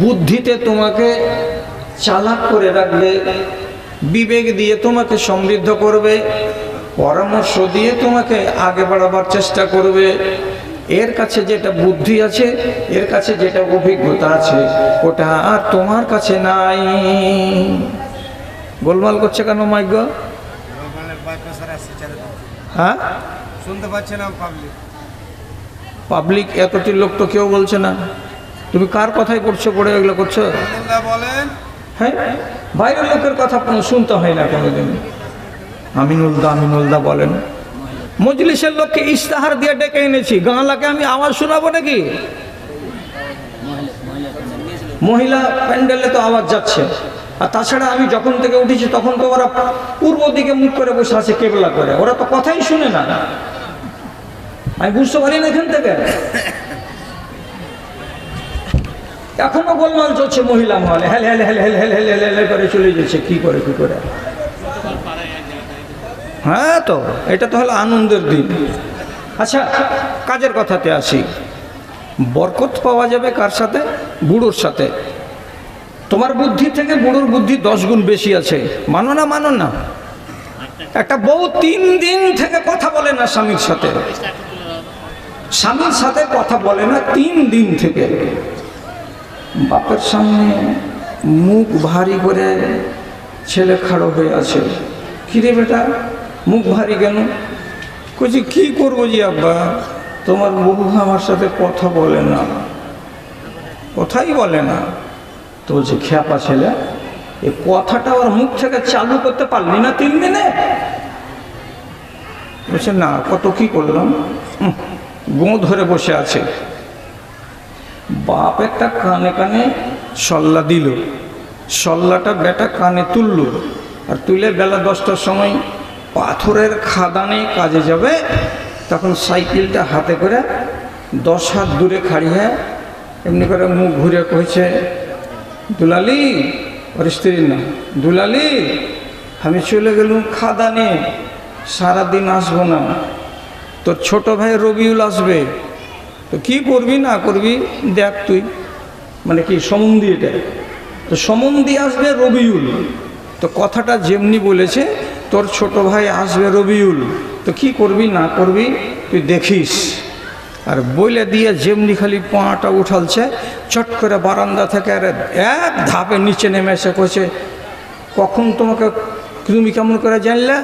Speaker 1: বুদ্ধিতে তোমাকে চালাক করে রাখবে, বিবেক দিয়ে তোমাকে সমৃদ্ধ করবে, পরামর্শ দিয়ে তোমাকে আগে বাড়াবার চেষ্টা করবে। এর কাছে যেটা বুদ্ধি আছে, এর কাছে যেটা অভিজ্ঞতা আছে, ওটা আর তোমার কাছে নাই। গোলমাল করছে কেন মাইক? হ্যাঁ, শুনতে পাচ্ছে না পাবলিক। এতটি লোক তো কেউ বলছে না। তুমি কার কথাই করছো, পড়ে এগুলো করছো? হ্যাঁ, বাইরের লোকের কথা কোনো শুনতে হয় না কোনোদিন। আমিনুলদা বলেন। মজলিসের লোককে ইস্তাহার দিয়ে ডেকে এনেছি, গাঁলাকে আমি আওয়াজ শোনাবো নাকি? মহিলা প্যান্ডেলে তো আওয়াজ যাচ্ছে। আর তাছাড়া আমি যখন থেকে উঠেছি তখন তো ওরা পূর্ব দিকে মুখ করে বসে আছে কেবলা করে, ওরা তো কথাই শুনে না। আমি বুঝতে পারি না এখান থেকে। এখনো গোলমাল চলছে মহিলা মহলে, হেল হেল হেল হেল হেল হেল হেল করে চলে যাচ্ছে। কি করে হ্যাঁ, তো এটা তো হলো আনন্দের দিন। আচ্ছা, কাজের কথাতে আসি। বরকত পাওয়া যাবে কার সাথে? বুড়োর সাথে। তোমার বুদ্ধি থেকে বুড়োর বুদ্ধি 10 গুণ বেশি আছে, মানো না? একটা বউ 3 দিন থেকে কথা বলে না স্বামীর সাথে কথা বলে না 3 দিন থেকে। বাপের সামনে মুখ ভারী করে ছেলে খাড়ো হয়ে আছে। কিরে বেটা, মুখ ভারী কেন? কইছি কি করবো জি আব্বা, তোমার বউ আমার সাথে কথা বলে না, কথাই বলে না। তো বলছে খ্যাপা ছেলে, এই কথাটা ওর মুখ থেকে চালু করতে পারলি না 3 দিনে? বলছে না, কত কি করলাম, গো ধরে বসে আছে। বাপ একটা কানে কানে সল্লা দিল, সল্লাটা বেটা কানে তুলল, আর তুলে বেলা 10টার সময় পাথরের খাদানে কাজে যাবে। তখন সাইকেলটা হাতে করে 10 হাত দূরে খাড়িয়ে এমনি করে মুখ ঘুরে কইছে, দুলালি, ওর স্ত্রীর নাম, দুলালি আমি চলে গেলুম খাদানে, সারাদিন আসবো না, তোর ছোট ভাই রবিউল আসবে, তো কি করবি না করবি দেখ তুই। মানে কি সমন্ধি, এটা তো সমন্ধি আসবে রবিউল, তো কথাটা যেমনি বলেছে তোর ছোট ভাই আসবে রবিউল, তো কি করবি না করবি তুই দেখিস। আর বইলে দিয়ে যেমনি খালি পাটা উঠালছে, চট করে বারান্দা থেকে আর এক ধাপে নিচে নেমে এসে কইছে, কখন তোমাকে, তুমি কেমন করে জানলে,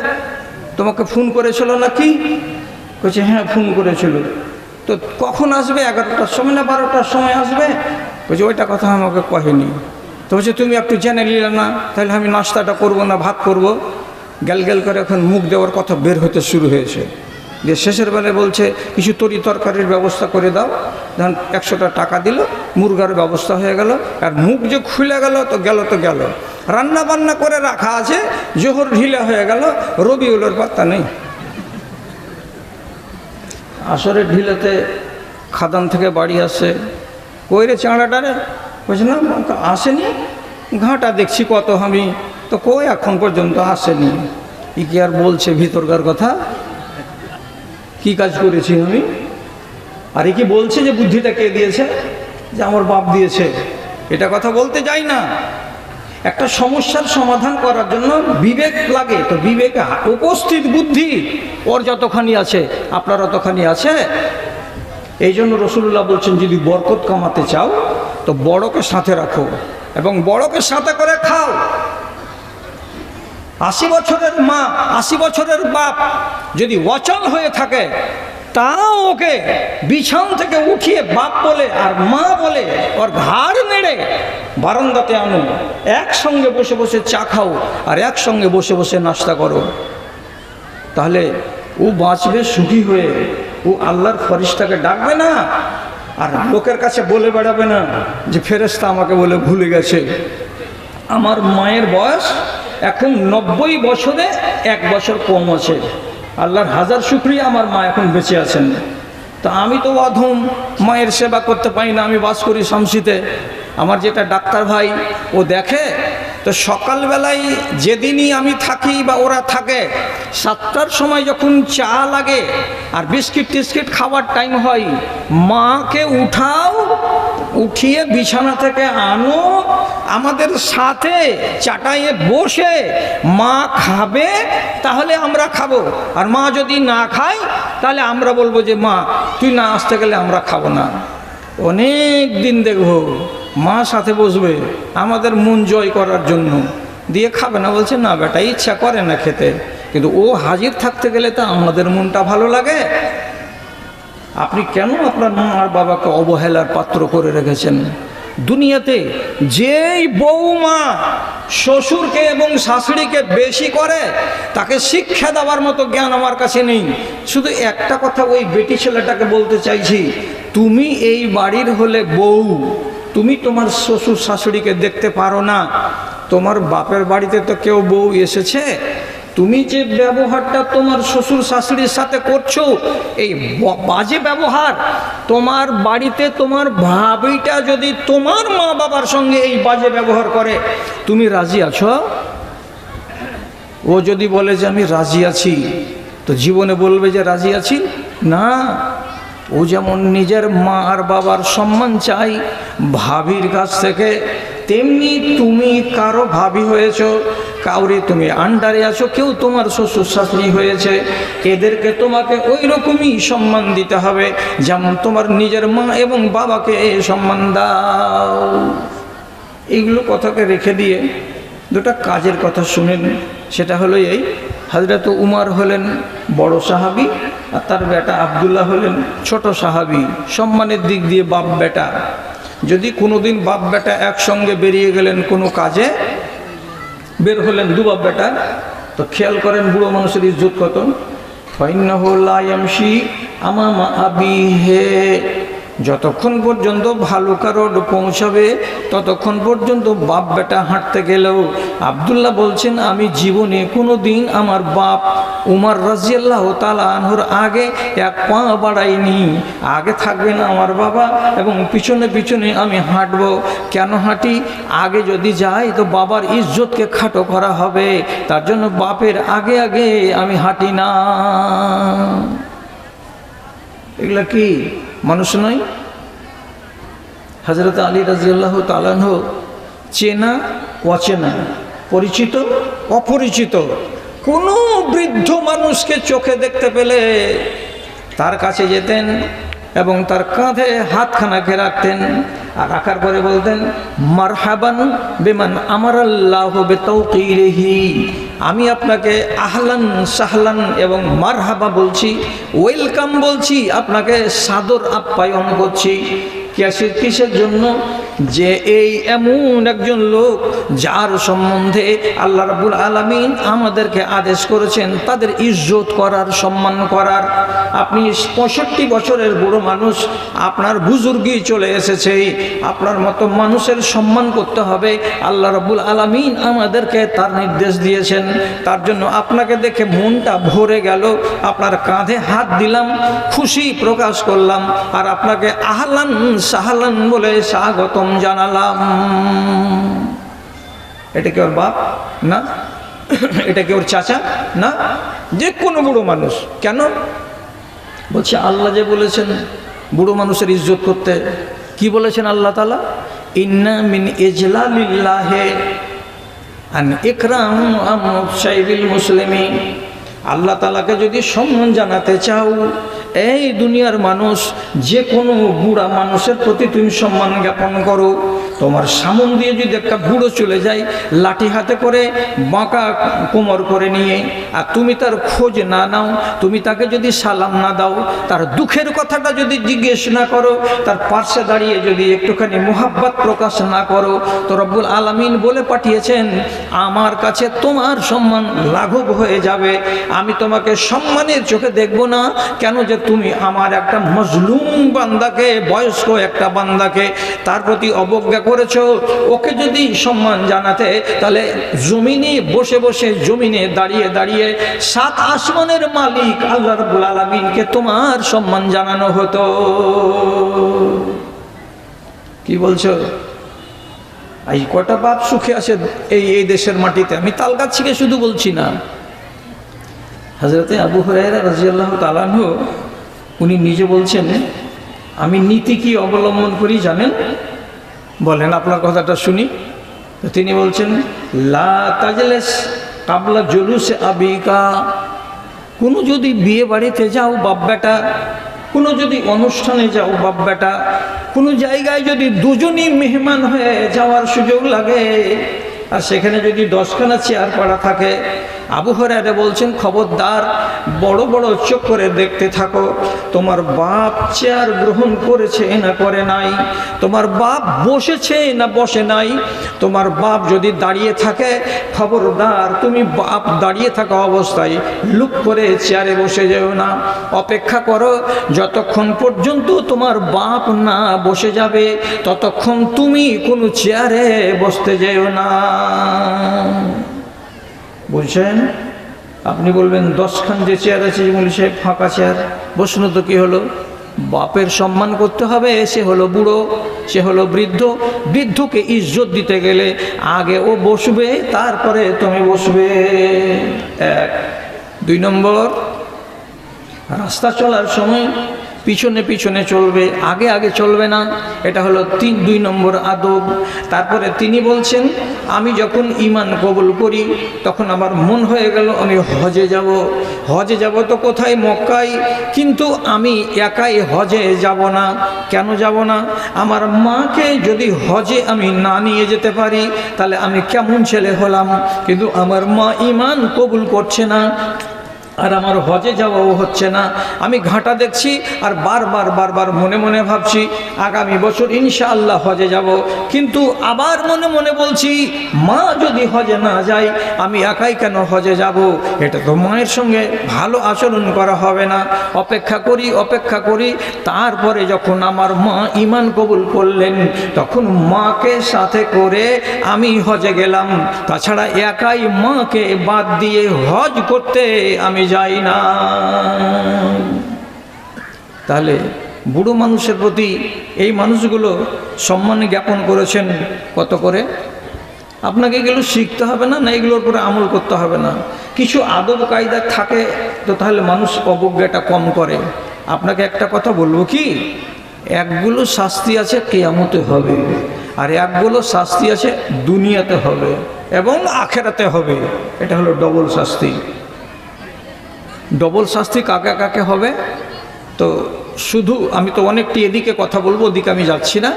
Speaker 1: তোমাকে ফোন করেছিল নাকি? কইছে হ্যাঁ ফোন করেছিল। তো কখন আসবে, 11টার সময় না 12টার সময় আসবে? বলছে ওইটা কথা আমাকে কহেনি। তো বলছে তুমি একটু জেনে নিলে না, তাহলে আমি নাস্তাটা করব না ভাত করব। গ্যাল গ্যাল করে এখন মুখ দেওয়ার কথা বের হতে শুরু হয়েছে। যে শেষের বেলায় বলছে কিছু তরি তরকারির ব্যবস্থা করে দাও, ধরুন 100টা টাকা দিল, মুরগার ব্যবস্থা হয়ে গেল। আর মুখ যে খুলে গেল তো গেল তো গেল, রান্না বান্না করে রাখা আছে, জোহর ঢিলে হয়ে গেল, রবিউলের পাত্তা নেই। আসরে ঢিলেতে খাদান থেকে বাড়ি আসে, কই রে চাঁড়াটারে? বলছে না আসেনি, ঘাঁটা দেখছি কত আমি, তো কই এখন পর্যন্ত আসেনি। ই কি আর বলছে ভিতরকার কথা, কি কাজ করেছি আমি? আর এ কি বলছে যে বুদ্ধিটা কে দিয়েছে, যে আমার বাপ দিয়েছে, এটা কথা বলতে যাই না। একটা সমস্যার সমাধান করার জন্য বিবেক লাগে, তো বিবেকে উপস্থিত বুদ্ধি ওর যতখানি আছে আপনার অতখানি আছে। এই জন্য রাসূলুল্লাহ বলছেন যদি বরকত কামাতে চাও তো বড়কে সাথে রাখো এবং বড়কে সাথে করে খাও। 80 বছরের মা, 80 বছরের বাপ যদি অচল হয়ে থাকে, তাও ওকে বিছান থেকে উঠিয়ে বাপ বলে আর মা বলে ওর ঘাড় নেড়ে বারান্দাতে আনো, একসঙ্গে বসে বসে চা খাও আর একসঙ্গে বসে বসে নাস্তা করো, তাহলে ও বাঁচবে সুখী হয়ে। ও আল্লাহর ফরিস্তাকে ডাকবে না আর লোকের কাছে বলে বেড়াবে না যে ফেরেশতা আমাকে বলে ভুলে গেছে। আমার মায়ের বয়স এখন 90 বছরে 1 বছর কম আছে, আল্লাহর হাজার শুকরিয়া আমার মা এখন বেঁচে আছেন। তা আমি তো অধম, মায়ের সেবা করতে পারি না, আমি বাস করি শামসিতে। আমার যেটা ডাক্তার ভাই ও দেখে, তো সকালবেলায় যেদিনই আমি থাকি বা ওরা থাকে, 7টার সময় যখন চা লাগে আর বিস্কিট টিস্কিট খাওয়ার টাইম হয়, মাকে উঠাও, উঠিয়ে বিছানা থেকে আনো, আমাদের সাথে চাটাইয়ে বসে মা খাবে, তাহলে আমরা খাবো। আর মা যদি না খায় তাহলে আমরা বলবো যে মা তুই না আসতে গেলে আমরা খাবো না। অনেক দিন দেখবো মা সাথে বসবে আমাদের মন জয় করার জন্য, দিয়ে খাবে না, বলছে না বেটা ইচ্ছা করে না খেতে, কিন্তু ও হাজির থাকতে গেলে তো আমাদের মনটা ভালো লাগে। আপনি কেন আপনার মা আর বাবাকে অবহেলার পাত্র করে রেখেছেন? দুনিয়াতে যেই বৌমা শ্বশুরকে এবং শাশুড়িকে বেশি করে, তাকে শিক্ষা দেওয়ার মতো জ্ঞান আমার কাছে নেই। শুধু একটা কথা ওই বেটি ছেলেটাকে বলতে চাইছি, তুমি এই বাড়ির হলে বউ, তুমি তোমার শ্বশুর শাশুড়িকে দেখতে পারো না। তোমার বাপের বাড়িতে তো কেউ বউ এসেছে, তুমি যে ব্যবহারটা তোমার শ্বশুর শাশুড়ির সাথে করছো, এই বাজে ব্যবহার, তোমার বাড়িতে তোমার ভাবিটা যদি তোমার মা বাবার সঙ্গে এই বাজে ব্যবহার করে, তুমি রাজি আছো? ও যদি বলে যে আমি রাজি আছি, তো জীবনে বলবে যে রাজি আছি না। ও যেমন নিজের মা আর বাবার সম্মান চাই ভাবির কাছ থেকে, তেমনি তুমি কারো ভাবি হয়েছো, কাউরে তুমি আন্ডারে আছো, কেউ তোমার শ্বশুর শাশুড়ি হয়েছে, এদেরকে তোমাকে ওই রকমই সম্মান দিতে হবে যেমন তোমার নিজের মা এবং বাবাকে সম্মান দাও। এইগুলো কথাকে রেখে দিয়ে দুটা কাজের কথা শুনেন। সেটা হলো এই, হযরত উমর হলেন বড় সাহাবী আর তার বেটা আব্দুল্লাহ হলেন ছোট সাহাবী। সম্মানের দিক দিয়ে বাপ বেটা, যদি কোনোদিন বাপ বেটা একসঙ্গে বেরিয়ে গেলেন কোনো কাজে, বের হলেন দু বাপ বেটা, তো খেয়াল করেন বুড়ো মানুষের ইজ্জত কত। ফাইন্নাহু লা ইয়ামশি আমামা আবিহি, যতক্ষণ পর্যন্ত ভালো কারোর পৌঁছাবে ততক্ষণ পর্যন্ত বাপ বেটা হাঁটতে গেলেও। আব্দুল্লাহ বলছেন আমি জীবনে কোনো দিন আমার বাপ উমর রাদিয়াল্লাহু তাআলা আনহুর আগে এক পা বাড়াইনি। আগে থাকবেন আমার বাবা এবং পিছনে পিছনে আমি হাঁটব। কেন হাঁটি? আগে যদি যাই তো বাবার ইজ্জতকে খাটো করা হবে, তার জন্য বাপের আগে আগে আমি হাঁটি না। এগুলা কি মানুষ নয়? হযরত আলী রাদিয়াল্লাহু তাআলা আনহু চেনা অচেনা, পরিচিত অপরিচিত কোনো বৃদ্ধ মানুষকে চোখে দেখতে পেলে তার কাছে যেতেন এবং তার কাঁধে হাতখানাকে রাখতেন, আর রাখার পরে বলতেন মারহাবান বিমান আমারাল্লাহু বিতাওকিরিহি, আমি আপনাকে আহলান সাহলান এবং মারহাবা বলছি, ওয়েলকাম বলছি, আপনাকে সাদর আপ্যায়ন করছি। কিসের জন্য? যে এই এমন একজন লোক যার সম্বন্ধে আল্লাহ রাব্বুল আলামিন আমাদেরকে আদেশ করেছেন তাদের ইজ্জত করার, সম্মান করার। আপনি 65 বছরের বুড়ো মানুষ, আপনার বুজুর্গি চলে এসেছে, আপনার মতো মানুষের সম্মান করতে হবে। আল্লাহ রাব্বুল আলামিন আমাদেরকে তার নির্দেশ দিয়েছেন, তার জন্য আপনাকে দেখে মনটা ভরে গেল, আপনার কাঁধে হাত দিলাম, খুশি প্রকাশ করলাম, আর আপনাকে আহলান সাহলান বলে স্বাগতম জানালাম। এটা কি ওর বাপ? না। এটা কি ওর চাচা? না। যে কোনো বুড়ো মানুষ। কেন বলছে? আল্লাহ যে বলেছেন বুড়ো মানুষের ইজ্জত করতে। কি বলেছেন আল্লাহ তাআলা? ইন্না মিন ইজলালিল্লাহি আন ইকরাম শাইবিল মুসলিমিন। আল্লাহ তাআলাকে যদি সম্মান জানাতে চাও, এই দুনিয়ার মানুষ যে কোনো বুড়া মানুষের প্রতি তুমি সম্মান জ্ঞাপন করো। তোমার সামন দিয়ে যদি একটা বুড়ো চলে যায় লাঠি হাতে করে, বাঁকা কোমর করে নিয়ে, আর তুমি তার খোঁজ না নাও, তুমি তাকে যদি সালাম না দাও, তার দুঃখের কথাটা যদি জিজ্ঞেস না করো, তার পাশে দাঁড়িয়ে যদি একটুখানি মোহাব্বত প্রকাশ না করো, তো রব্বুল আলামিন বলে পাঠিয়েছেন আমার কাছে তোমার সম্মান লাঘব হয়ে যাবে। আমি তোমাকে সম্মানের চোখে দেখব না। কেন? যে তুমি আমার একটা মজলুম বান্দাকে, বয়স্ক একটা বান্দাকে তার প্রতি অবজ্ঞা করেছো। ওকে যদি সম্মান জানাতে, তাহলে জমিনে বসে বসে, জমিনে দাঁড়িয়ে দাঁড়িয়ে 7 আসমানের মালিক আল্লাহ রাব্বুল আলামিনকে তোমার সম্মান জানানো হতো। কি বলছো? এই কটা বাপ সুখে আছে এই দেশের মাটিতে? আমি তালগাছিকে শুধু বলছি না। হযরতে আবু হুরায়রা রাদিয়াল্লাহু তাআলা আনহু উনি নিজে বলছেন আমি নীতি কি অবলম্বন করি জানেন? বলেন আপনার কথাটা শুনি। তিনি বলছেন লা তাজলিস কাবলা জুলুসে আবিকা। কোনো যদি বিয়ে বাড়িতে যাও বাপ বেটা, কোনো যদি অনুষ্ঠানে যাও বাপ বেটা, কোনো জায়গায় যদি দুজনই মেহমান হয়ে যাওয়ার সুযোগ লাগে, আর সেখানে যদি 10খানা চেয়ার পড়া থাকে, আবু হুরায়রা বলছেন খবরদার, বড় বড় চোখ করে দেখতে থাকো তোমার বাপ চেয়ার গ্রহণ করেছে না করে নাই, তোমার বাপ বসেছে না বসে নাই। তোমার বাপ যদি দাঁড়িয়ে থাকে, খবরদার তুমি বাপ দাঁড়িয়ে থাকা অবস্থায় লুক করে চেয়ারে বসে যেও না। অপেক্ষা করো যতক্ষণ পর্যন্ত তোমার বাপ না বসে যাবে, ততক্ষণ তুমি কোনো চেয়ারে বসতে যেও না। বুঝছেন? আপনি বলবেন 10খান যে চেয়ার আছে যেমন সে ফাঁকা চেয়ার, বসনো তো কি হলো? বাপের সম্মান করতে হবে। সে হলো বুড়ো, সে হলো বৃদ্ধ। বৃদ্ধকে ইজ্জত দিতে গেলে আগে ও বসবে, তারপরে তুমি বসবে। 1। 2 নম্বর, রাস্তা চলার সময় পিছনে পিছনে চলবে, আগে আগে চলবে না। এটা হলো 2 নম্বর আদব। তারপরে তিনি বলছেন, আমি যখন ঈমান কবুল করি তখন আমার মন হয়ে গেল আমি হজে যাব। হজে যাব তো কোথায়? মক্কায়। কিন্তু আমি একাই হজে যাব না। কেন যাব না? আমার মাকে যদি হজে আমি না নিয়ে যেতে পারি তাহলে আমি কেমন ছেলে হলাম? কিন্তু আমার মা ঈমান কবুল করছে না, আর আমার হজে যাওয়াও হচ্ছে না। আমি ঘাটা দেখছি আর বারবার মনে মনে ভাবছি আগামী বছর ইনশাআল্লাহ হজে যাব, কিন্তু আবার মনে মনে বলছি মা যদি হজে না যায় আমি একাই কেন হজে যাব? এটা তো মায়ের সঙ্গে ভালো আচরণ করা হবে না। অপেক্ষা করি। তারপরে যখন আমার মা ঈমান কবুল করলেন তখন মাকে সাথে করে আমি হজে গেলাম। তাছাড়া একাই মাকে বাদ দিয়ে হজ করতে আমি যাই না। তাহলে বুড়ো মানুষের প্রতি এই মানুষগুলো সম্মান জ্ঞাপন করেছেন কত করে? আপনাকে এগুলো শিখতে হবে না, এগুলোর উপরে আমল করতে হবে না? কিছু আদব কায়দা থাকে তো তাহলে মানুষ অবজ্ঞাটা কম করে। আপনাকে একটা কথা বলবো কি, একগুলো শাস্তি আছে কিয়ামতে হবে, আর একগুলো শাস্তি আছে দুনিয়াতে হবে এবং আখেরাতে হবে। এটা হলো ডবল শাস্তি। ডবল শাস্তি কাকে কাকে হবে? তো শুধু আমি তো অনেকটি এদিকে কথা বলবো, ওদিকে আমি যাচ্ছি না।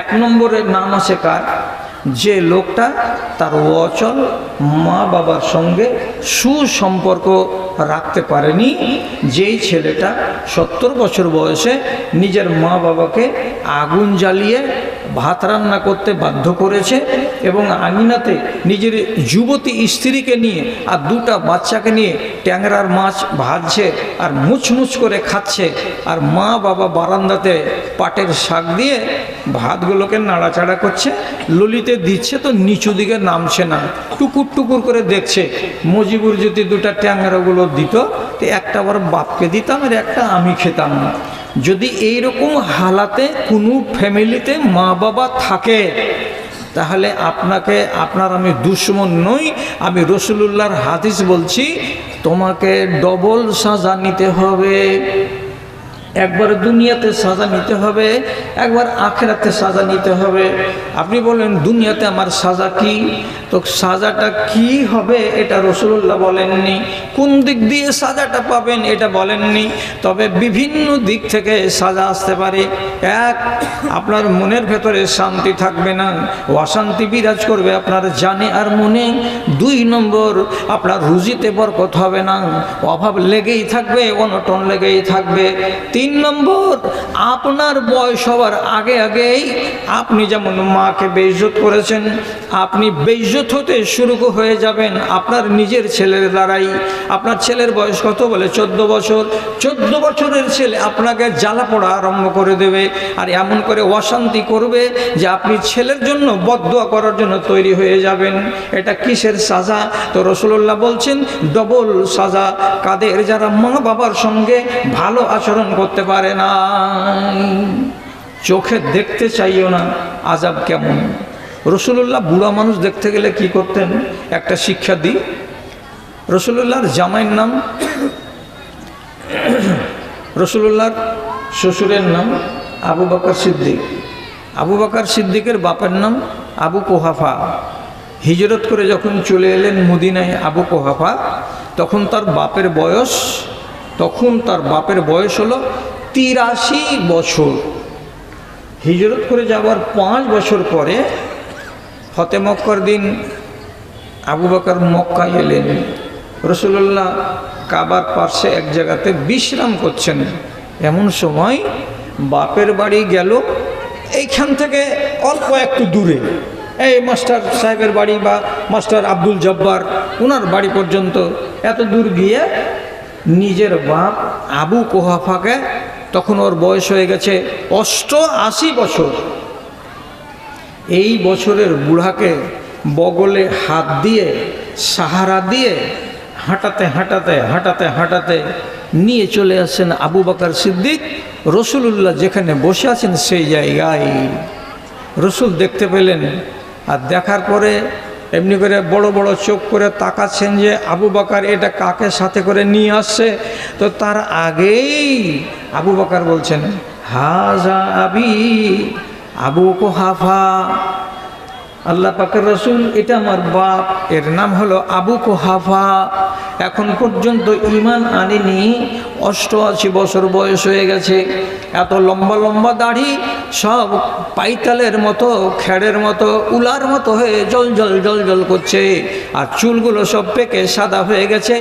Speaker 1: 1 নম্বরের নাম আছে কার? যে লোকটা তার অচল মা বাবার সঙ্গে সুসম্পর্ক রাখতে পারেনি। যেই ছেলেটা 70 বছর বয়সে নিজের মা বাবাকে আগুন জ্বালিয়ে ভাত রান্না করতে বাধ্য করেছে এবং আঙিনাতে নিজের যুবতী স্ত্রীকে নিয়ে আর 2টা বাচ্চাকে নিয়ে ট্যাংরার মাছ ভাজছে আর মুচমুচ করে খাচ্ছে, আর মা বাবা বারান্দাতে পাটের শাক দিয়ে ভাতগুলোকে নাড়াচাড়া করছে, ললিতে দিচ্ছে তো নিচু দিকে নামছে না, টুকুর টুকুর করে দেখছে। মজিবুর যদি 2টা ট্যাংরাগুলো দিত তো একটা আবার বাপকে দিতাম আর একটা আমি খেতাম না। যদি এইরকম হালাতে কোনো ফ্যামিলিতে মা বাবা থাকে তাহলে আপনার আমি দুশ্মন নই, আমি রাসূলুল্লাহর হাদিস বলছি, তোমাকে ডবল সাজা নিতে হবে। একবার দুনিয়াতে সাজা নিতে হবে, একবার আখেরাতে সাজা নিতে হবে। আপনি বলেন দুনিয়াতে আমার সাজা কি? তো সাজাটা কি হবে এটা রাসূলুল্লাহ বলেননি। কোন দিক দিয়ে সাজাটা পাবেন এটা বলেননি, তবে বিভিন্ন দিক থেকে সাজা আসতে পারে। 1, আপনার মনের ভেতরে শান্তি থাকবে না, অশান্তি বিরাজ করবে আপনার জানে আর মনে। 2 নম্বর, আপনার রুজিতে বরকত হবে না, অভাব লেগেই থাকবে, অনটন লেগেই থাকবে। 3 নম্বর, আপনার বয়স হওয়ার আগেই আপনি যেমন মাকে বেইজ্জত করেছেন, আপনি বেইজ্জত হতে শুরু হয়ে যাবেন আপনার নিজের ছেলের দ্বারাই। আপনার ছেলের বয়স কত? বলে 14 বছর। 14 বছরের ছেলে আপনাকে জ্বালা পোড়া আরম্ভ করে দেবে আর এমন করে অশান্তি করবে যে আপনি ছেলের জন্য বদদুয়া করার জন্য তৈরি হয়ে যাবেন। এটা কিসের সাজা? তো রাসূলুল্লাহ বলছেন ডবল সাজা। কাদের? যারা মা বাবার সঙ্গে ভালো আচরণ করতে পারে না। চোখে দেখতে চাইও না আযাব কেমন। রাসূলুল্লাহ বুড়া মানুষ দেখতে গেলে কি করতেন একটা শিক্ষা দিই। রাসূলুল্লাহর জামাইয়ের নাম, রাসূলুল্লাহর শ্বশুরের নাম আবু বকর সিদ্দিক। আবু বকর সিদ্দিকের বাপের নাম আবু কুহাফা। হিজরত করে যখন চলে এলেন মদিনায় আবু কুহাফা, তখন তার বাপের বয়স হলো 83 বছর। হিজরত করে যাওয়ার 5 বছর পরে ফতে মক্কার দিন আবু বকর মক্কায় এলেন। রাসূলুল্লাহ কাবার পাশে এক জায়গাতে বিশ্রাম করছেন। এমন সময় বাপের বাড়ি গেল এইখান থেকে অল্প একটু দূরে, এই মাস্টার সাহেবের বাড়ি বা মাস্টার আব্দুল জব্বার ওনার বাড়ি পর্যন্ত এত দূর গিয়ে নিজের বাপ আবু কুহাফাকে, তখন ওর বয়স হয়ে গেছে 88 বছর, এই বছরের বুড়াকে বগলে হাত দিয়ে সাহারা দিয়ে হাঁটাতে নিয়ে চলে আসেন আবু বকর সিদ্দিক। রাসূলুল্লাহ যেখানে বসে আছেন সেই জায়গায় রাসূল দেখতে পেলেন, আর দেখার পরে এমনি করে বড় বড় চোখ করে তাকাচ্ছেন যে আবু বকর এটা কাকে সাথে করে নিয়ে আসছে। তো তার আগেই আবু বকর বলছেন, হাজা আবি আবু কুহাফা, আল্লাহ পাকের রসুল এটা আমার বাপ, এর নাম হলো আবু কুহাফা। এখন পর্যন্ত ঈমান আনেনি, 88 বছর বয়স হয়ে গেছে। এত লম্বা লম্বা দাড়ি, সব পাইতালের মতো, খেড়ের মতো, উলার মতো হয়ে জল জল জল জল করছে। আর চুলগুলো সব পেকে সাদা হয়ে গেছে,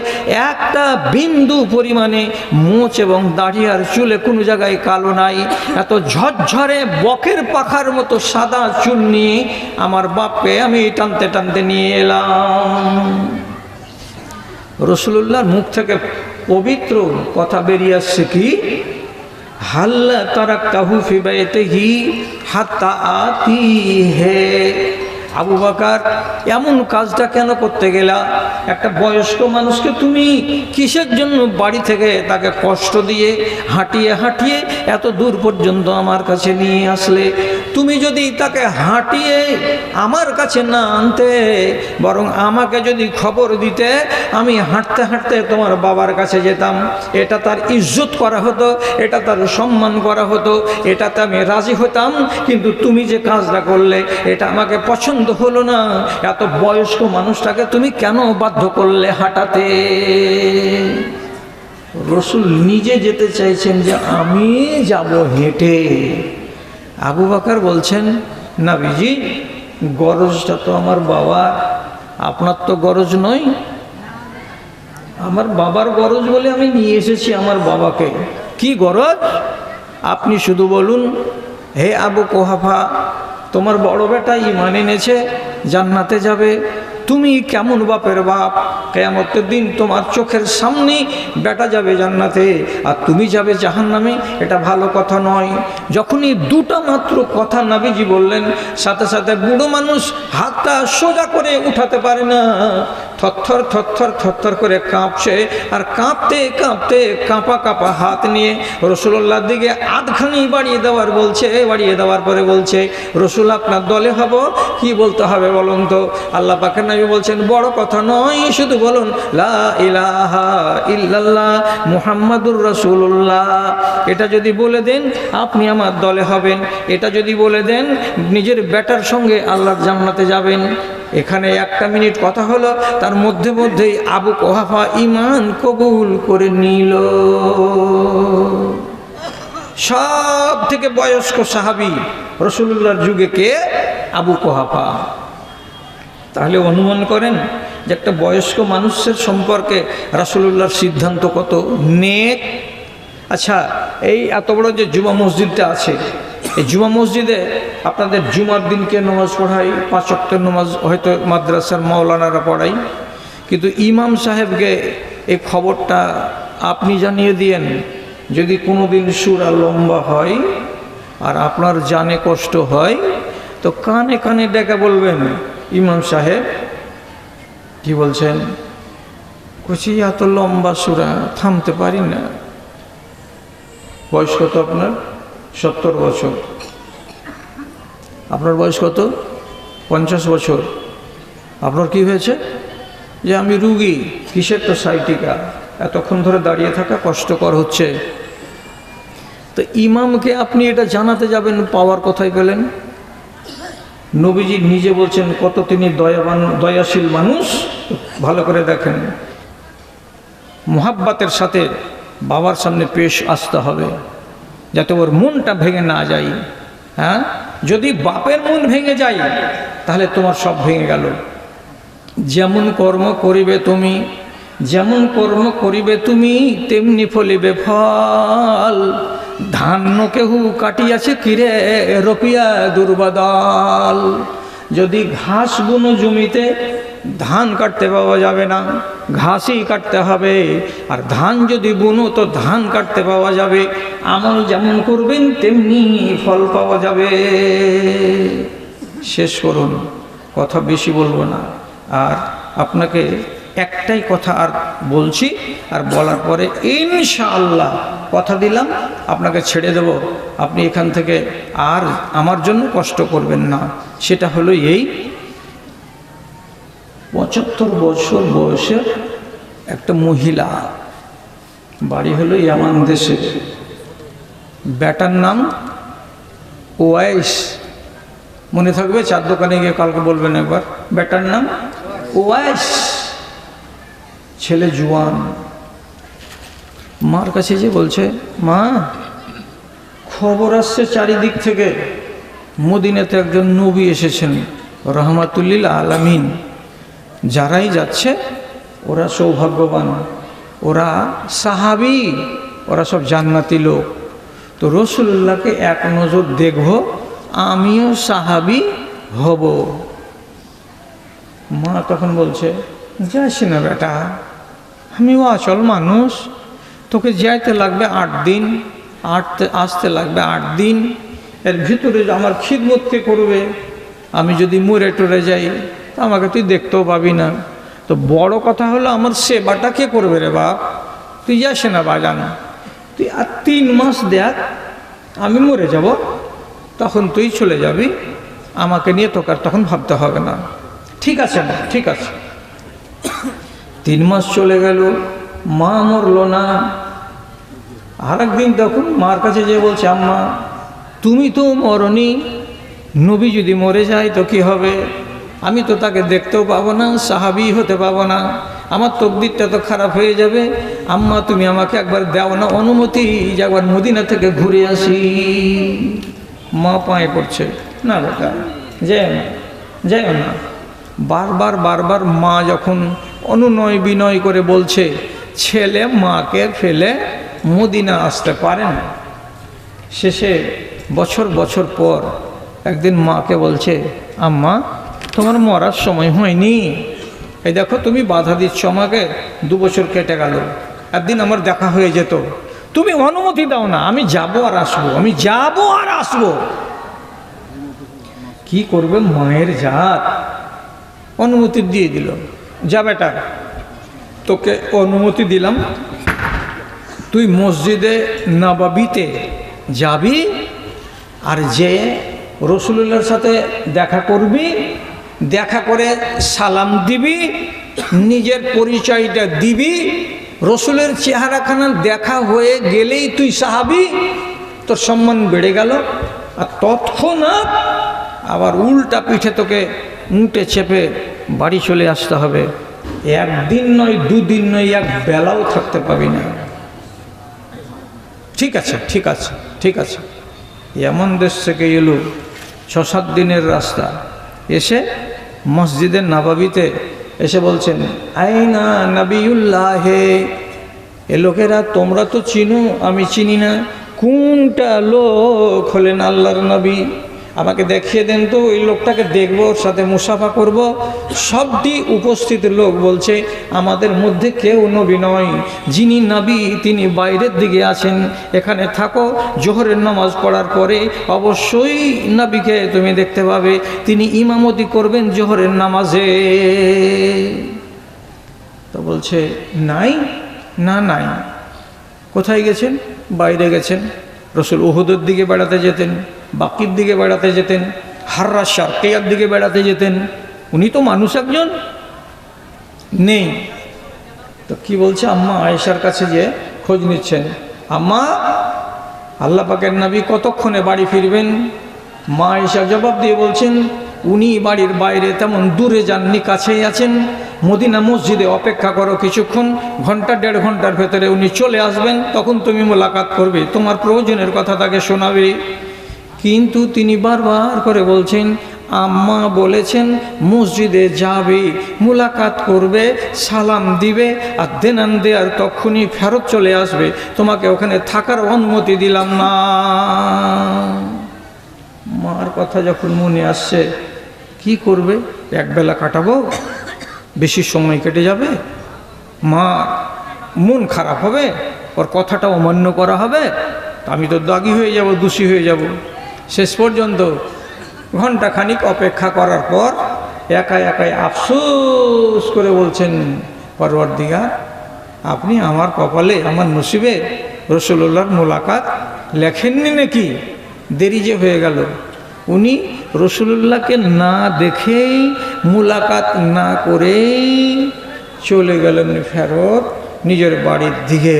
Speaker 1: একটা বিন্দু পরিমাণে মোচ এবং দাড়ি আর চুলে কোনো জায়গায় কালো নাই। এত ঝরঝরে বকের পাখার মতো সাদা চুল নিয়ে আমার বাপকে আমি টানতে টানতে নিয়ে এলাম। রাসূলুল্লাহর মুখ থেকে পবিত্র কথা বেরিয়ে আসছে কি, হাল্লা তারাক্তাহু ফি বাইতিহি হাত্তা আতিহে। আবু বকর এমন কাজটা কেন করতে গেলা? একটা বয়স্ক মানুষকে তুমি কিসের জন্য বাড়ি থেকে তাকে কষ্ট দিয়ে হাঁটিয়ে হাঁটিয়ে এত দূর পর্যন্ত আমার কাছে নিয়ে আসলে? তুমি যদি তাকে হাঁটিয়ে আমার কাছে না আনতে, বরং আমাকে যদি খবর দিতে, আমি হাঁটতে হাঁটতে তোমার বাবার কাছে যেতাম। এটা তার ইজ্জত করা হতো, এটা তার সম্মান করা হতো, এটাতে আমি রাজি হতাম। কিন্তু তুমি যে কাজটা করলে এটা আমাকে পছন্দ হলো না। এত বয়স্ক মানুষটাকে তুমি কেন বাধ্য করলে হাঁটাতে? রাসূল নিজে যেতে চাইছেন যে আমি যাব হেঁটে। আবু বকর বলছেন, নবীজি গরজটা তো আমার বাবার, আপনার তো গরজ নয়। আমার বাবার গরজ বলে আমি নিয়ে এসেছি আমার বাবাকে। কি গরজ? আপনি শুধু বলুন, হে আবু কুহাফা, তোমার বড় বেটা ঈমান এনেছে, জান্নাতে যাবে। তুমি কেমন বাপের বাপ? কিয়ামতের দিন তোমার চোখের সামনে বেটা যাবে জান্নাতে আর তুমি যাবে জাহান্নামে। এটা ভালো কথা নয়। যখনই দুটা মাত্র কথা নবীজি বললেন, সাথে সাথে বুড়ো মানুষ হাতটা সোজা করে উঠাতে পারে না, থরথর থরথর থরথর করে কাঁপছে। আর কাঁপতে কাঁপতে কাঁপা কাঁপা হাত নিয়ে রাসূলুল্লাহর দিকে আধখানি বাড়িয়ে দেওয়ার পরে বলছে, রাসূল আপনার দলে হব। কি বলতে হবে বলুন তো? আল্লাহ পাকের নবী বলছেন, বড় কথা নয়, শুধু বলুন লা ইলাহা ইল্লাল্লাহ মুহাম্মাদুর রাসূলুল্লাহ। এটা যদি বলে দেন আপনি আমার দলে হবেন। এটা যদি বলে দেন নিজের বেটার সঙ্গে আল্লাহর জান্নাতে যাবেন। এখানে 1 মিনিট কথা হলো, তার মধ্যেই আবু কুহাফা ঈমান কবুল করে নিল। সব থেকে বয়স্ক সাহাবী রাসূলুল্লাহর যুগে কে? আবু কুহাফা। তাহলে অনুমান করেন যে একটা বয়স্ক মানুষের সম্পর্কে রাসূলুল্লাহর সিদ্ধান্ত কত নেক। আচ্ছা, এই এত বড় যে জুমা মসজিদটা আছে, এই জুমা মসজিদে আপনাদের জুমার দিনকে নামাজ পড়াই, 5 ওয়াক্তের নামাজ হয়তো মাদ্রাসার মাওলানারা পড়াই, কিন্তু ইমাম সাহেবকে এই খবরটা আপনি জানিয়ে দিয়েন, যদি কোনো দিন সূরা লম্বা হয় আর আপনার জানে কষ্ট হয়, তো কানে কানে ডেকে বলবেন, ইমাম সাহেব কি বলছেন? কইছি এত লম্বা সূরা থামতে পারি না। বয়স কত আপনার? 70 বছর। আপনার বয়স কত? 50 বছর। আপনার কি হয়েছে? যে আমি রুগী। কিসের? তো সাইটিকা। এতক্ষণ ধরে দাঁড়িয়ে থাকা কষ্টকর হচ্ছে। তো ইমামকে আপনি এটা জানাতে যাবেন, পাওয়ার কোথায় পেলেন? নবীজি নিজে বলছেন কত তিনি দয়াবান, দয়াশীল মানুষ। ভালো করে দেখেন, মুহাব্বতের সাথে বাবার সামনে পেশ আসতে হবে, যাতে ওর মনটা ভেঙে না যায়। হ্যাঁ, যদি বাপের মন ভেঙে যায় তাহলে তোমার সব ভেঙে গেল। যেমন কর্ম করিবে তুমি, যেমন কর্ম করিবে তুমি, তেমনি ফলিবে ফল। ধান্য কেহু কাটিয়াছে কিরে রপিয়া দুর্বাদল। যদি ঘাস বুনো জমিতে, ধান কাটতে পাওয়া যাবে না, ঘাসই কাটতে হবে। আর ধান যদি বুনো তো ধান কাটতে পাওয়া যাবে। আমল যেমন করবেন তেমনি ফল পাওয়া যাবে। শেষ করুন, কথা বেশি বলবো না। আর আপনাকে একটাই কথা আর বলছি, আর বলার পরে ইনশাআল্লাহ কথা দিলাম আপনাকে ছেড়ে দেব, আপনি এখান থেকে আর আমার জন্য কষ্ট করবেন না। সেটা হলো এই, 75 বছর বয়সের একটা মহিলা, বাড়ি হলো ইয়ামান দেশে। বেটার নাম ওয়াইস, মনে থাকবে, চার দোকানে গিয়ে কালকে বলবেন একবার। বেটার নাম ওয়াইস, ছেলে জুয়ান। মার কাছে যে বলছে, মা খবর আসছে চারিদিক থেকে, মদিনাতে একজন নবী এসেছেন রহমাতুল্লিল আলামিন। যারাই যাচ্ছে ওরা সৌভাগ্যবান, ওরা সাহাবি, ওরা সব জান্নাতি লোক। তো রসুল্লাহকে এক নজর দেখব, আমিও সাহাবি হব। মা তখন বলছে, যাইস না বেটা, আমিও অচল মানুষ, তোকে যাইতে লাগবে 8 দিন, আসতে লাগবে 8 দিন। এর ভিতরে আমার খিদমত কে করবে? আমি যদি মরে টরে যাই তো আমাকে তুই দেখতেও পাবি না। তো বড় কথা হলো আমার সেবাটা কে করবে রে বাপ? তুই যাস না বাজান, তুই আর 3 মাস দেখ, আমি মরে যাব, তখন তুই চলে যাবি, আমাকে নিয়ে তোকে আর তখন ভাবতে হবে না। ঠিক আছে মা, ঠিক আছে। 3 মাস চলে গেল, মা মরল না। আর একদিন তখন মার কাছে যেয়ে বলছে, আম্মা তুমি তো মরনি, নবী যদি মরে যায় তো কি হবে? আমি তো তাকে দেখতেও পাবো না, সাহাবি হতে পাবো না, আমার তকদিরটা তো খারাপ হয়ে যাবে। আম্মা তুমি আমাকে একবার দাও না অনুমতি, যে একবার মদিনা থেকে ঘুরে আসি। মা পায়ে পড়ছে, না বেটা যায় না, যায় না। বারবার বারবার মা যখন অনুনয় বিনয় করে বলছে, ছেলে মাকে ফেলে মদিনা আসতে পারে না। শেষে বছর বছর পর একদিন মাকে বলছে, আম্মা তোমার মরার সময় হয়নি, এই দেখো তুমি বাধা দিচ্ছ আমাকে, 2 বছর কেটে গেল, একদিন আমার দেখা হয়ে যেত, তুমি অনুমতি দাও না, আমি যাবো আর আসবো, আমি যাবো আর আসবো। কি করবে মায়ের জাত, অনুমতি দিয়ে দিল, যা বেটা তোকে অনুমতি দিলাম, তুই মসজিদে নববীতে যাবি, আর যে রসুলুল্লাহর সাথে দেখা করবি, দেখা করে সালাম দিবি, নিজের পরিচয়টা দিবি। রসুলের চেহারাখানা দেখা হয়ে গেলেই তুই সাহাবি, তোর সম্মান বেড়ে গেল। আর তৎক্ষণাৎ আবার উল্টা পিঠে তোকে উঁটে চেপে বাড়ি চলে আসতে হবে। 1 দিন নয়, 2 দিন নয়, 1 বেলাও থাকতে পাবি না। ঠিক আছে, ঠিক আছে, ঠিক আছে। এমন দেশ থেকে এলো 6-7 দিনের রাস্তা, এসে মসজিদের নববীতে এসে বলছেন, আইনা নবিউল্লাহ, এ লোকেরা তোমরা তো চিনো, আমি চিনি না, কোনটা লোক হলেন আল্লাহর নবী? আমাকে দেখিয়ে দেন তো, ওই লোকটাকে দেখবো, ওর সাথে মুসাফা করব। সবটি উপস্থিত লোক বলছে, আমাদের মধ্যে কেউ নবী নয়, যিনি নবী তিনি বাইরের দিকে আছেন, এখানে থাকো, জোহরের নামাজ পড়ার পরে অবশ্যই নবীকে তুমি দেখতে পাবে, তিনি ইমামতি করবেন জোহরের নামাজে। তো বলছে, নাই না, নাই। কোথায় গেছেন? বাইরে গেছেন। রসুল উহুদের দিকে বেড়াতে যেতেন, বাকির দিকে বেড়াতে যেতেন, হাররা শারকিয়ার দিকে বেড়াতে যেতেন, উনি তো মানুষ একজন, নেই। তো কি বলছে, আম্মা আয়েশার কাছে যে খোঁজ নিচ্ছেন, আম্মা আল্লাহ পাকের নবী কতক্ষণে বাড়ি ফিরবেন? মা আয়েশা জবাব দিয়ে বলছেন, উনি বাড়ির বাইরে তেমন দূরে যাননি, কাছেই আছেন, মদিনা মসজিদে অপেক্ষা করো কিছুক্ষণ, 1-1.5 ঘন্টার ভেতরে উনি চলে আসবেন, তখন তুমি মোলাকাত করবে, তোমার প্রয়োজনের কথা তাকে শোনাবে। কিন্তু তিনি বারবার করে বলছেন, আম্মা বলেছেন মসজিদে যাবে, মোলাকাত করবে, সালাম দিবে, আর দেনান দেয়ার তখনই ফেরত চলে আসবে, তোমাকে ওখানে থাকার অনুমতি দিলাম না। মার কথা যখন মনে আসছে, কি করবে? 1 বেলা কাটাবো, বেশি সময় কেটে যাবে, মা মন খারাপ হবে, ওর কথাটা অমান্য করা হবে, আমি তো দাগি হয়ে যাব, দোষী হয়ে যাব। শেষ পর্যন্ত ঘণ্টাখানিক অপেক্ষা করার পর একাই একাই আফসোস করে বলছেন, পরওয়ারদিগার আপনি আমার কপালে, আমার নসিবে রাসূলুল্লাহর মোলাকাত লেখেননি নাকি? দেরি যে হয়ে গেল। উনি রসুলুল্লাহকে না দেখেই মুলাকাত না করেই চলে গেলেন ফেরত নিজের বাড়ির দিকে।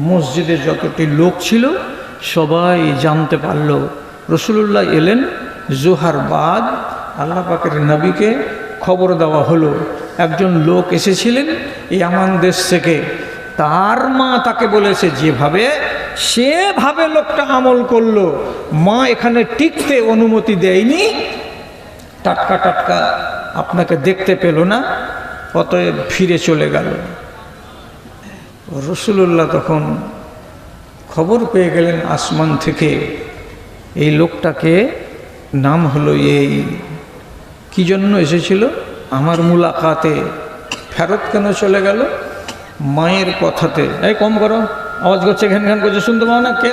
Speaker 1: মসজিদে যতটি লোক ছিল সবাই জানতে পারল রসুলুল্লাহ এলেন। জোহার বাদ আল্লাহ পাকের নবীকে খবর দেওয়া হলো একজন লোক এসেছিলেন ইয়ামান দেশ থেকে, তার মা তাকে বলেছে যেভাবে সেভাবে লোকটা আমল করলো, মা এখানে টিকতে অনুমতি দেয়নি, টাটকা টাটকা আপনাকে দেখতে পেল না, অতএব ফিরে চলে গেল। রসুলুল্লাহ তখন খবর পেয়ে গেলেন আসমান থেকে, এই লোকটাকে নাম হলো এই, কি জন্য এসেছিল? আমার মুলাকাতে। ফেরত কেন চলে গেল? মায়ের কথাতে। এই কম করো, আওয়াজ করছে, ঘ্যান ঘ্যান করছে, শুনতে পাও না কে?